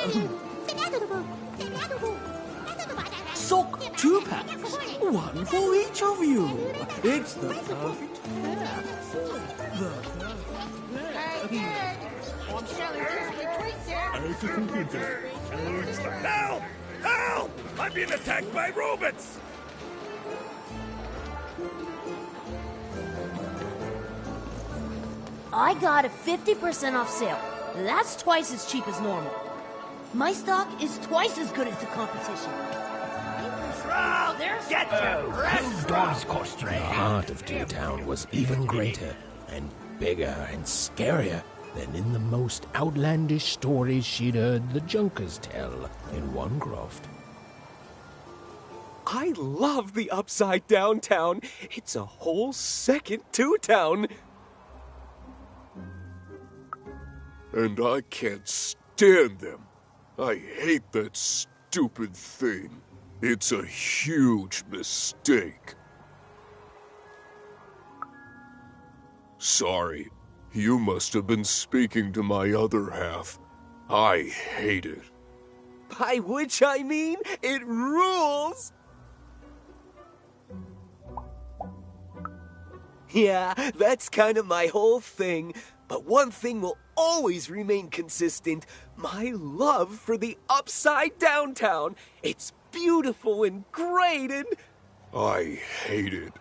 Sock 2 packs, one for each of you. It's the perfect pair. I'm selling crispy twigs here. Help! Help! I'm being attacked by robots! I got a 50% off sale. That's twice as cheap as normal. My stock is twice as good as the competition. The heart of Two Town was even greater and bigger and scarier than in the most outlandish stories she'd heard the Junkers tell in Wanecroft. I love the Upside Down Town. It's a whole second Two Town. And I can't stand them. I hate that stupid thing. It's a huge mistake. Sorry, you must have been speaking to my other half. I hate it. By which I mean, it rules! Yeah, that's kind of my whole thing. But one thing will always remain consistent. My love for the Upside Down Town. It's beautiful and great and... I hate it.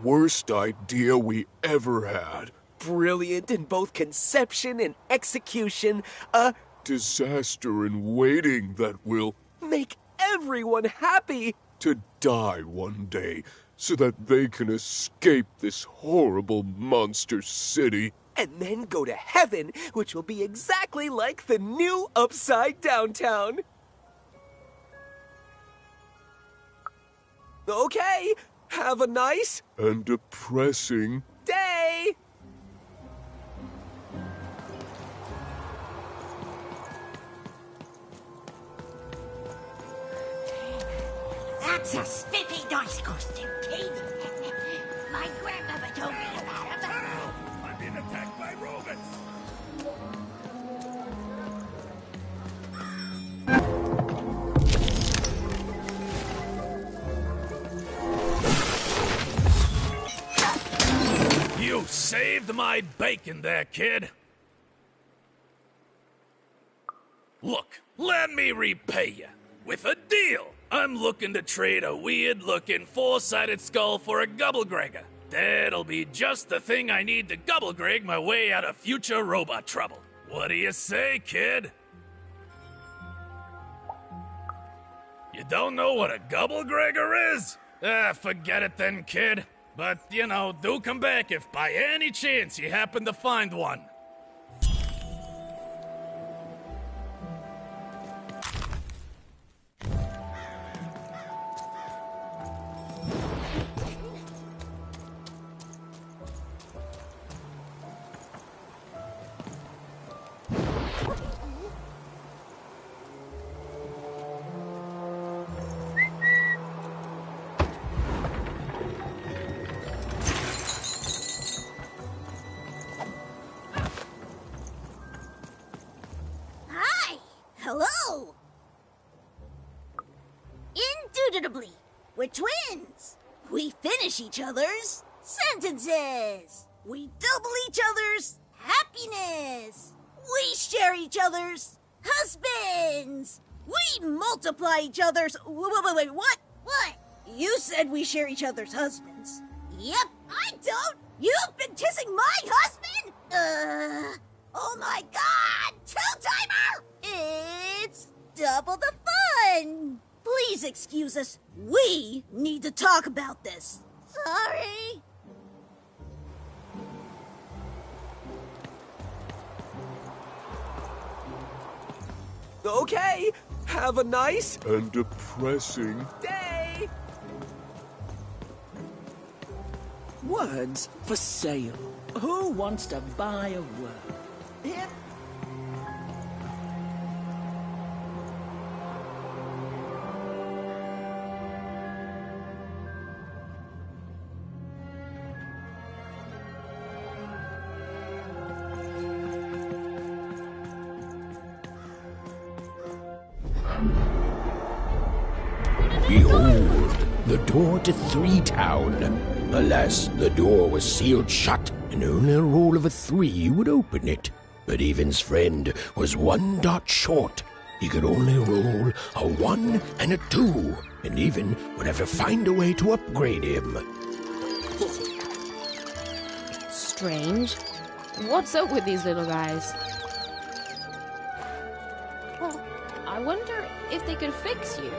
Worst idea we ever had. Brilliant in both conception and execution. A disaster in waiting that will make everyone happy. To die one day so that they can escape this horrible monster city. And then go to heaven, which will be exactly like the new Upside Down Town. Okay, have a nice... and depressing... day! That's a spiffy dice costume, kid. My grandmother told me about him. I'm being attacked by robots! You saved my bacon there, kid. Look, let me repay you with a deal. I'm looking to trade a weird-looking four-sided skull for a Gubblegregger. That'll be just the thing I need to Gubblegreg my way out of future robot trouble. What do you say, kid? You don't know what a Gubblegregger is? Forget it then, kid. But, you know, do come back if by any chance you happen to find one. Hello! Indubitably, we're twins. We finish each other's sentences. We double each other's happiness. We share each other's husbands. We multiply each other's... Wait, what? What? You said we share each other's husbands. Yep, I don't. You've been kissing my husband? Oh my God! Two-timer! It's double the fun! Please excuse us. We need to talk about this. Sorry. Okay, have a nice... and depressing... day! Words for sale. Who wants to buy a word? Him? Behold, the door to Three Town. Alas, the door was sealed shut, and only a roll of a 3 would open it. But Even's friend was 1 dot short. He could only roll a 1 and a 2, and Even would have to find a way to upgrade him. Strange. What's up with these little guys? Well, I wonder if they could fix you.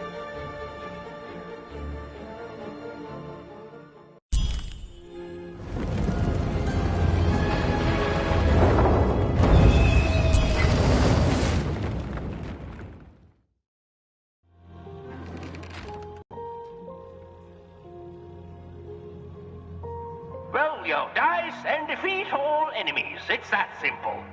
Roll your dice and defeat all enemies. It's that simple.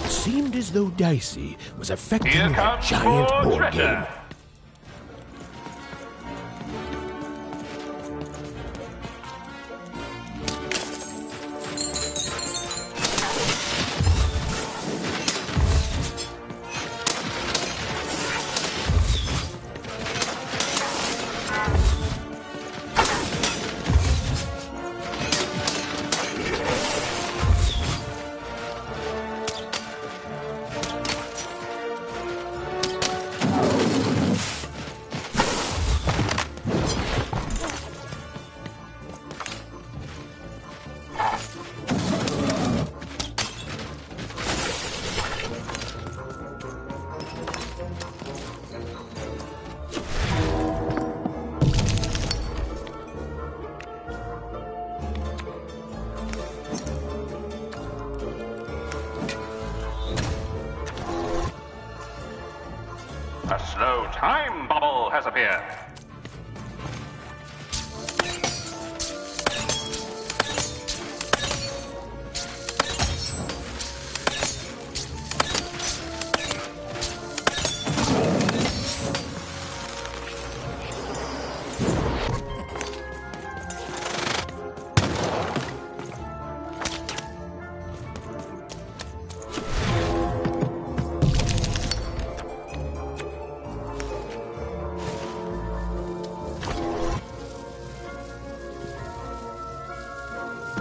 Seemed as though Dicey was affecting a giant board game. A slow time bubble has appeared.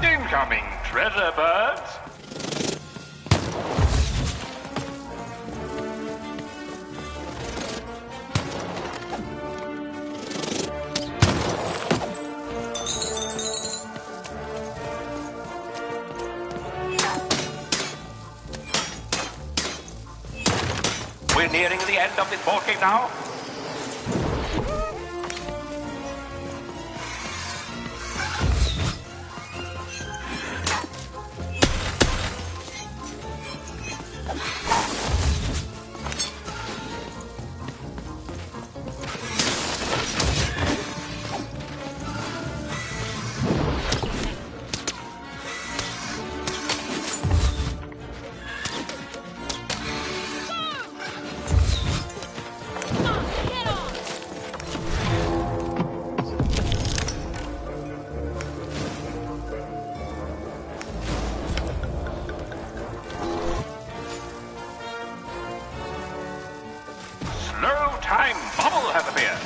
Incoming treasure birds. We're nearing the end of this board game now. No time bubble has appeared.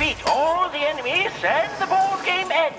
defeat all the enemies and the board game ends.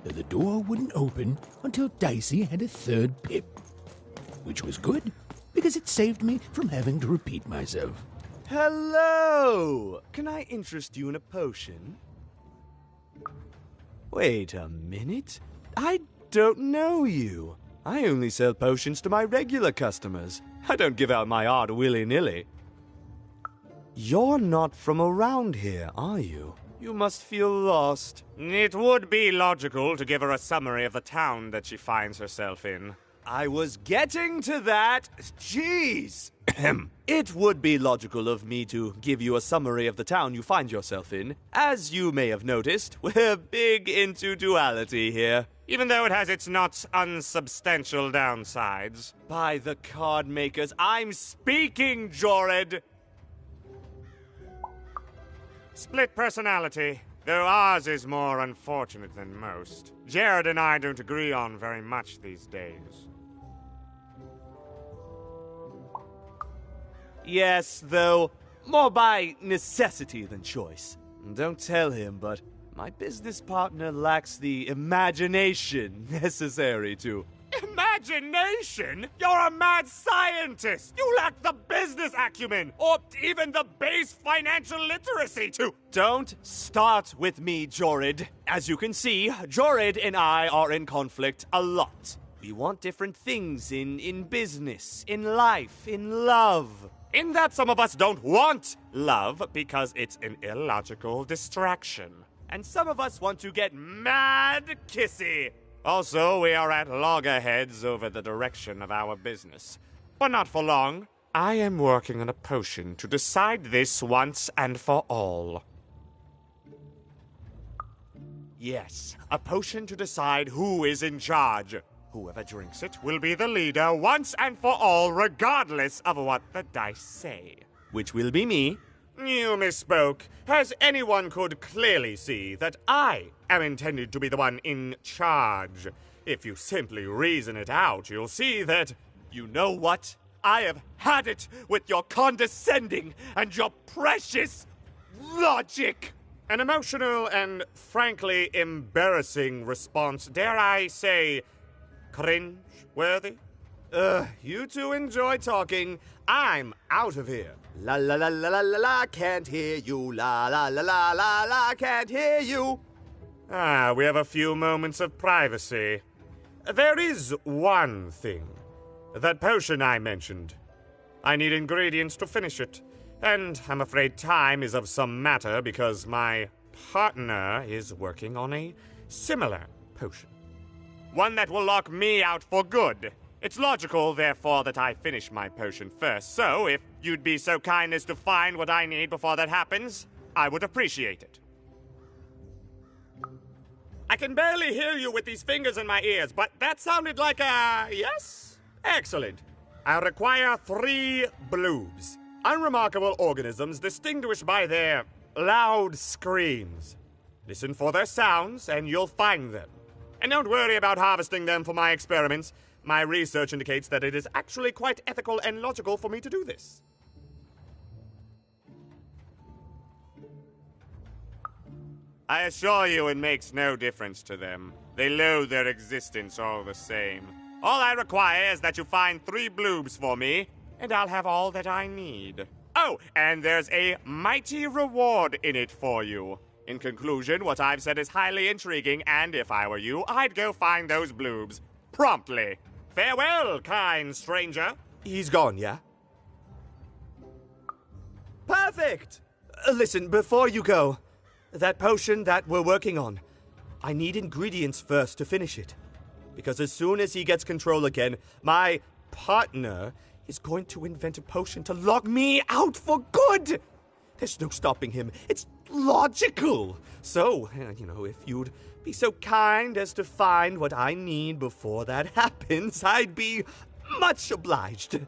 The door wouldn't open until Dicey had a third pip. Which was good, because it saved me from having to repeat myself. Hello! Can I interest you in a potion? Wait a minute. I don't know you. I only sell potions to my regular customers. I don't give out my art willy-nilly. You're not from around here, are you? You must feel lost. It would be logical to give her a summary of the town that she finds herself in. I was getting to that. Jeez! It would be logical of me to give you a summary of the town you find yourself in. As you may have noticed, we're big into duality here. Even though it has its not unsubstantial downsides. By the card makers, I'm speaking, Jorid! Split personality, though ours is more unfortunate than most. Jared and I don't agree on very much these days. Yes, though, more by necessity than choice. Don't tell him, but my business partner lacks the imagination necessary to... Imagination? You're a mad scientist! You lack the business acumen, or even the base financial literacy to... Don't start with me, Jorid. As you can see, Jorid and I are in conflict a lot. We want different things in business, in life, in love. In that some of us don't want love because it's an illogical distraction. And some of us want to get mad kissy. Also, we are at loggerheads over the direction of our business. But not for long. I am working on a potion to decide this once and for all. Yes, a potion to decide who is in charge. Whoever drinks it will be the leader once and for all, regardless of what the dice say. Which will be me. You misspoke, as anyone could clearly see that I am intended to be the one in charge. If you simply reason it out, you'll see that... You know what? I have had it with your condescending and your precious logic. An emotional and frankly embarrassing response, dare I say, cringe-worthy? You two enjoy talking. I'm out of here. La la la la la la la, can't hear you. La la la la la la, can't hear you. Ah, we have a few moments of privacy. There is one thing. That potion I mentioned. I need ingredients to finish it. And I'm afraid time is of some matter because my partner is working on a similar potion. One that will lock me out for good. It's logical, therefore, that I finish my potion first. So, if you'd be so kind as to find what I need before that happens, I would appreciate it. I can barely hear you with these fingers in my ears, but that sounded like a yes? Excellent. I require 3 bloobs. Unremarkable organisms distinguished by their loud screams. Listen for their sounds, and you'll find them. And don't worry about harvesting them for my experiments. My research indicates that it is actually quite ethical and logical for me to do this. I assure you it makes no difference to them. They loathe their existence all the same. All I require is that you find 3 bloobs for me, and I'll have all that I need. Oh, and there's a mighty reward in it for you. In conclusion, what I've said is highly intriguing, and if I were you, I'd go find those bloobs. Promptly. Farewell, kind stranger. He's gone, yeah? Perfect! Listen, before you go, that potion that we're working on, I need ingredients first to finish it. Because as soon as he gets control again, my partner is going to invent a potion to lock me out for good! There's no stopping him. It's logical. So, if you'd be so kind as to find what I need before that happens, I'd be much obliged.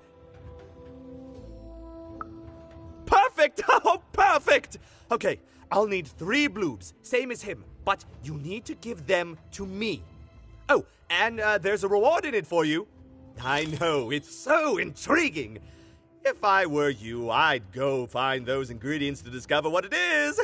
Perfect! Oh, perfect! Okay, I'll need 3 bloobs, same as him, but you need to give them to me. Oh, and there's a reward in it for you. I know, it's so intriguing. If I were you, I'd go find those ingredients to discover what it is.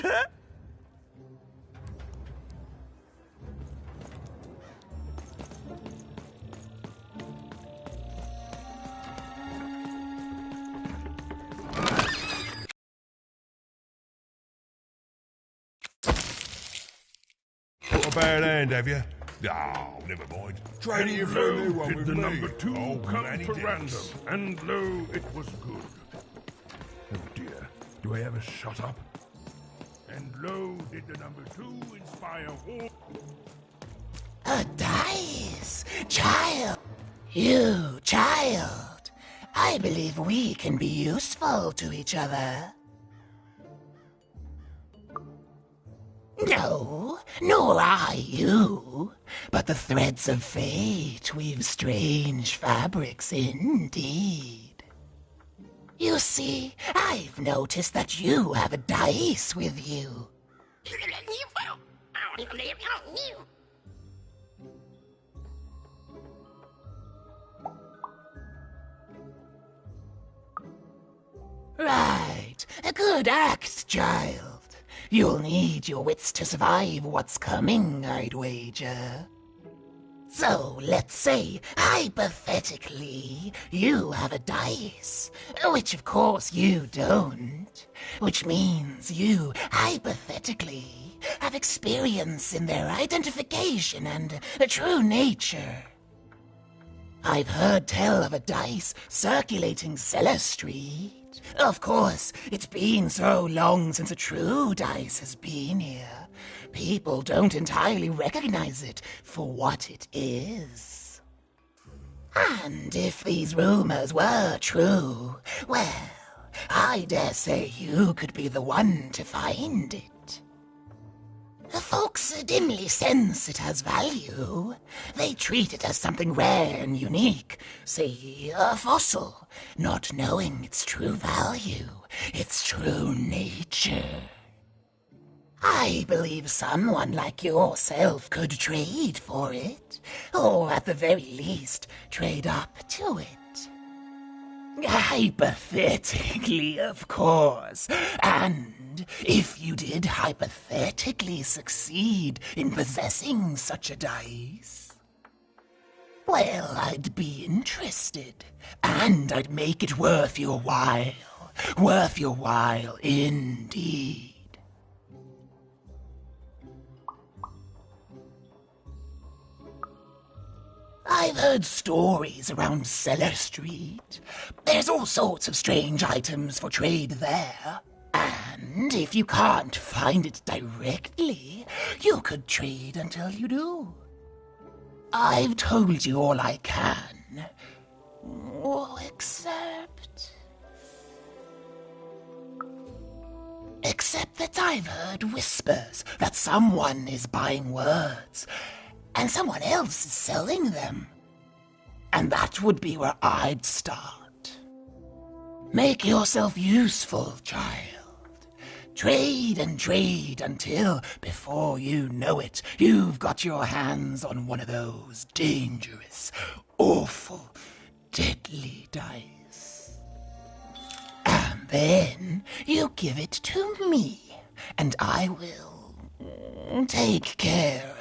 Got a bad hand, have you? Oh, never mind. Trade it for a new one did with the me. number 2 Oh, come many to days. random, and lo, it was good. Oh dear, do I ever shut up? And lo, did the number 2 inspire all... A dice! Child! You, child! I believe we can be useful to each other. No, nor I you. But the threads of fate weave strange fabrics indeed. You see, I've noticed that you have a dice with you. Right, a good act, child. You'll need your wits to survive what's coming, I'd wager. So, let's say, hypothetically, you have a dice, which of course you don't, which means you, hypothetically, have experience in their identification and true nature. I've heard tell of a dice circulating Cellar Street. Of course, it's been so long since a true dice has been here. People don't entirely recognize it for what it is. And if these rumors were true, well, I dare say you could be the one to find it. Folks dimly sense it has value. They treat it as something rare and unique, say a fossil, not knowing its true value, its true nature. I believe someone like yourself could trade for it, or at the very least, trade up to it. Hypothetically, of course, and if you did hypothetically succeed in possessing such a dice, well, I'd be interested, and I'd make it worth your while indeed. I've heard stories around Cellar Street. There's all sorts of strange items for trade there. And if you can't find it directly, you could trade until you do. I've told you all I can. Except that I've heard whispers that someone is buying words, and someone else is selling them. And that would be where I'd start. Make yourself useful, child. Trade and trade until, before you know it, you've got your hands on one of those dangerous, awful, deadly dice. And then you give it to me, and I will take care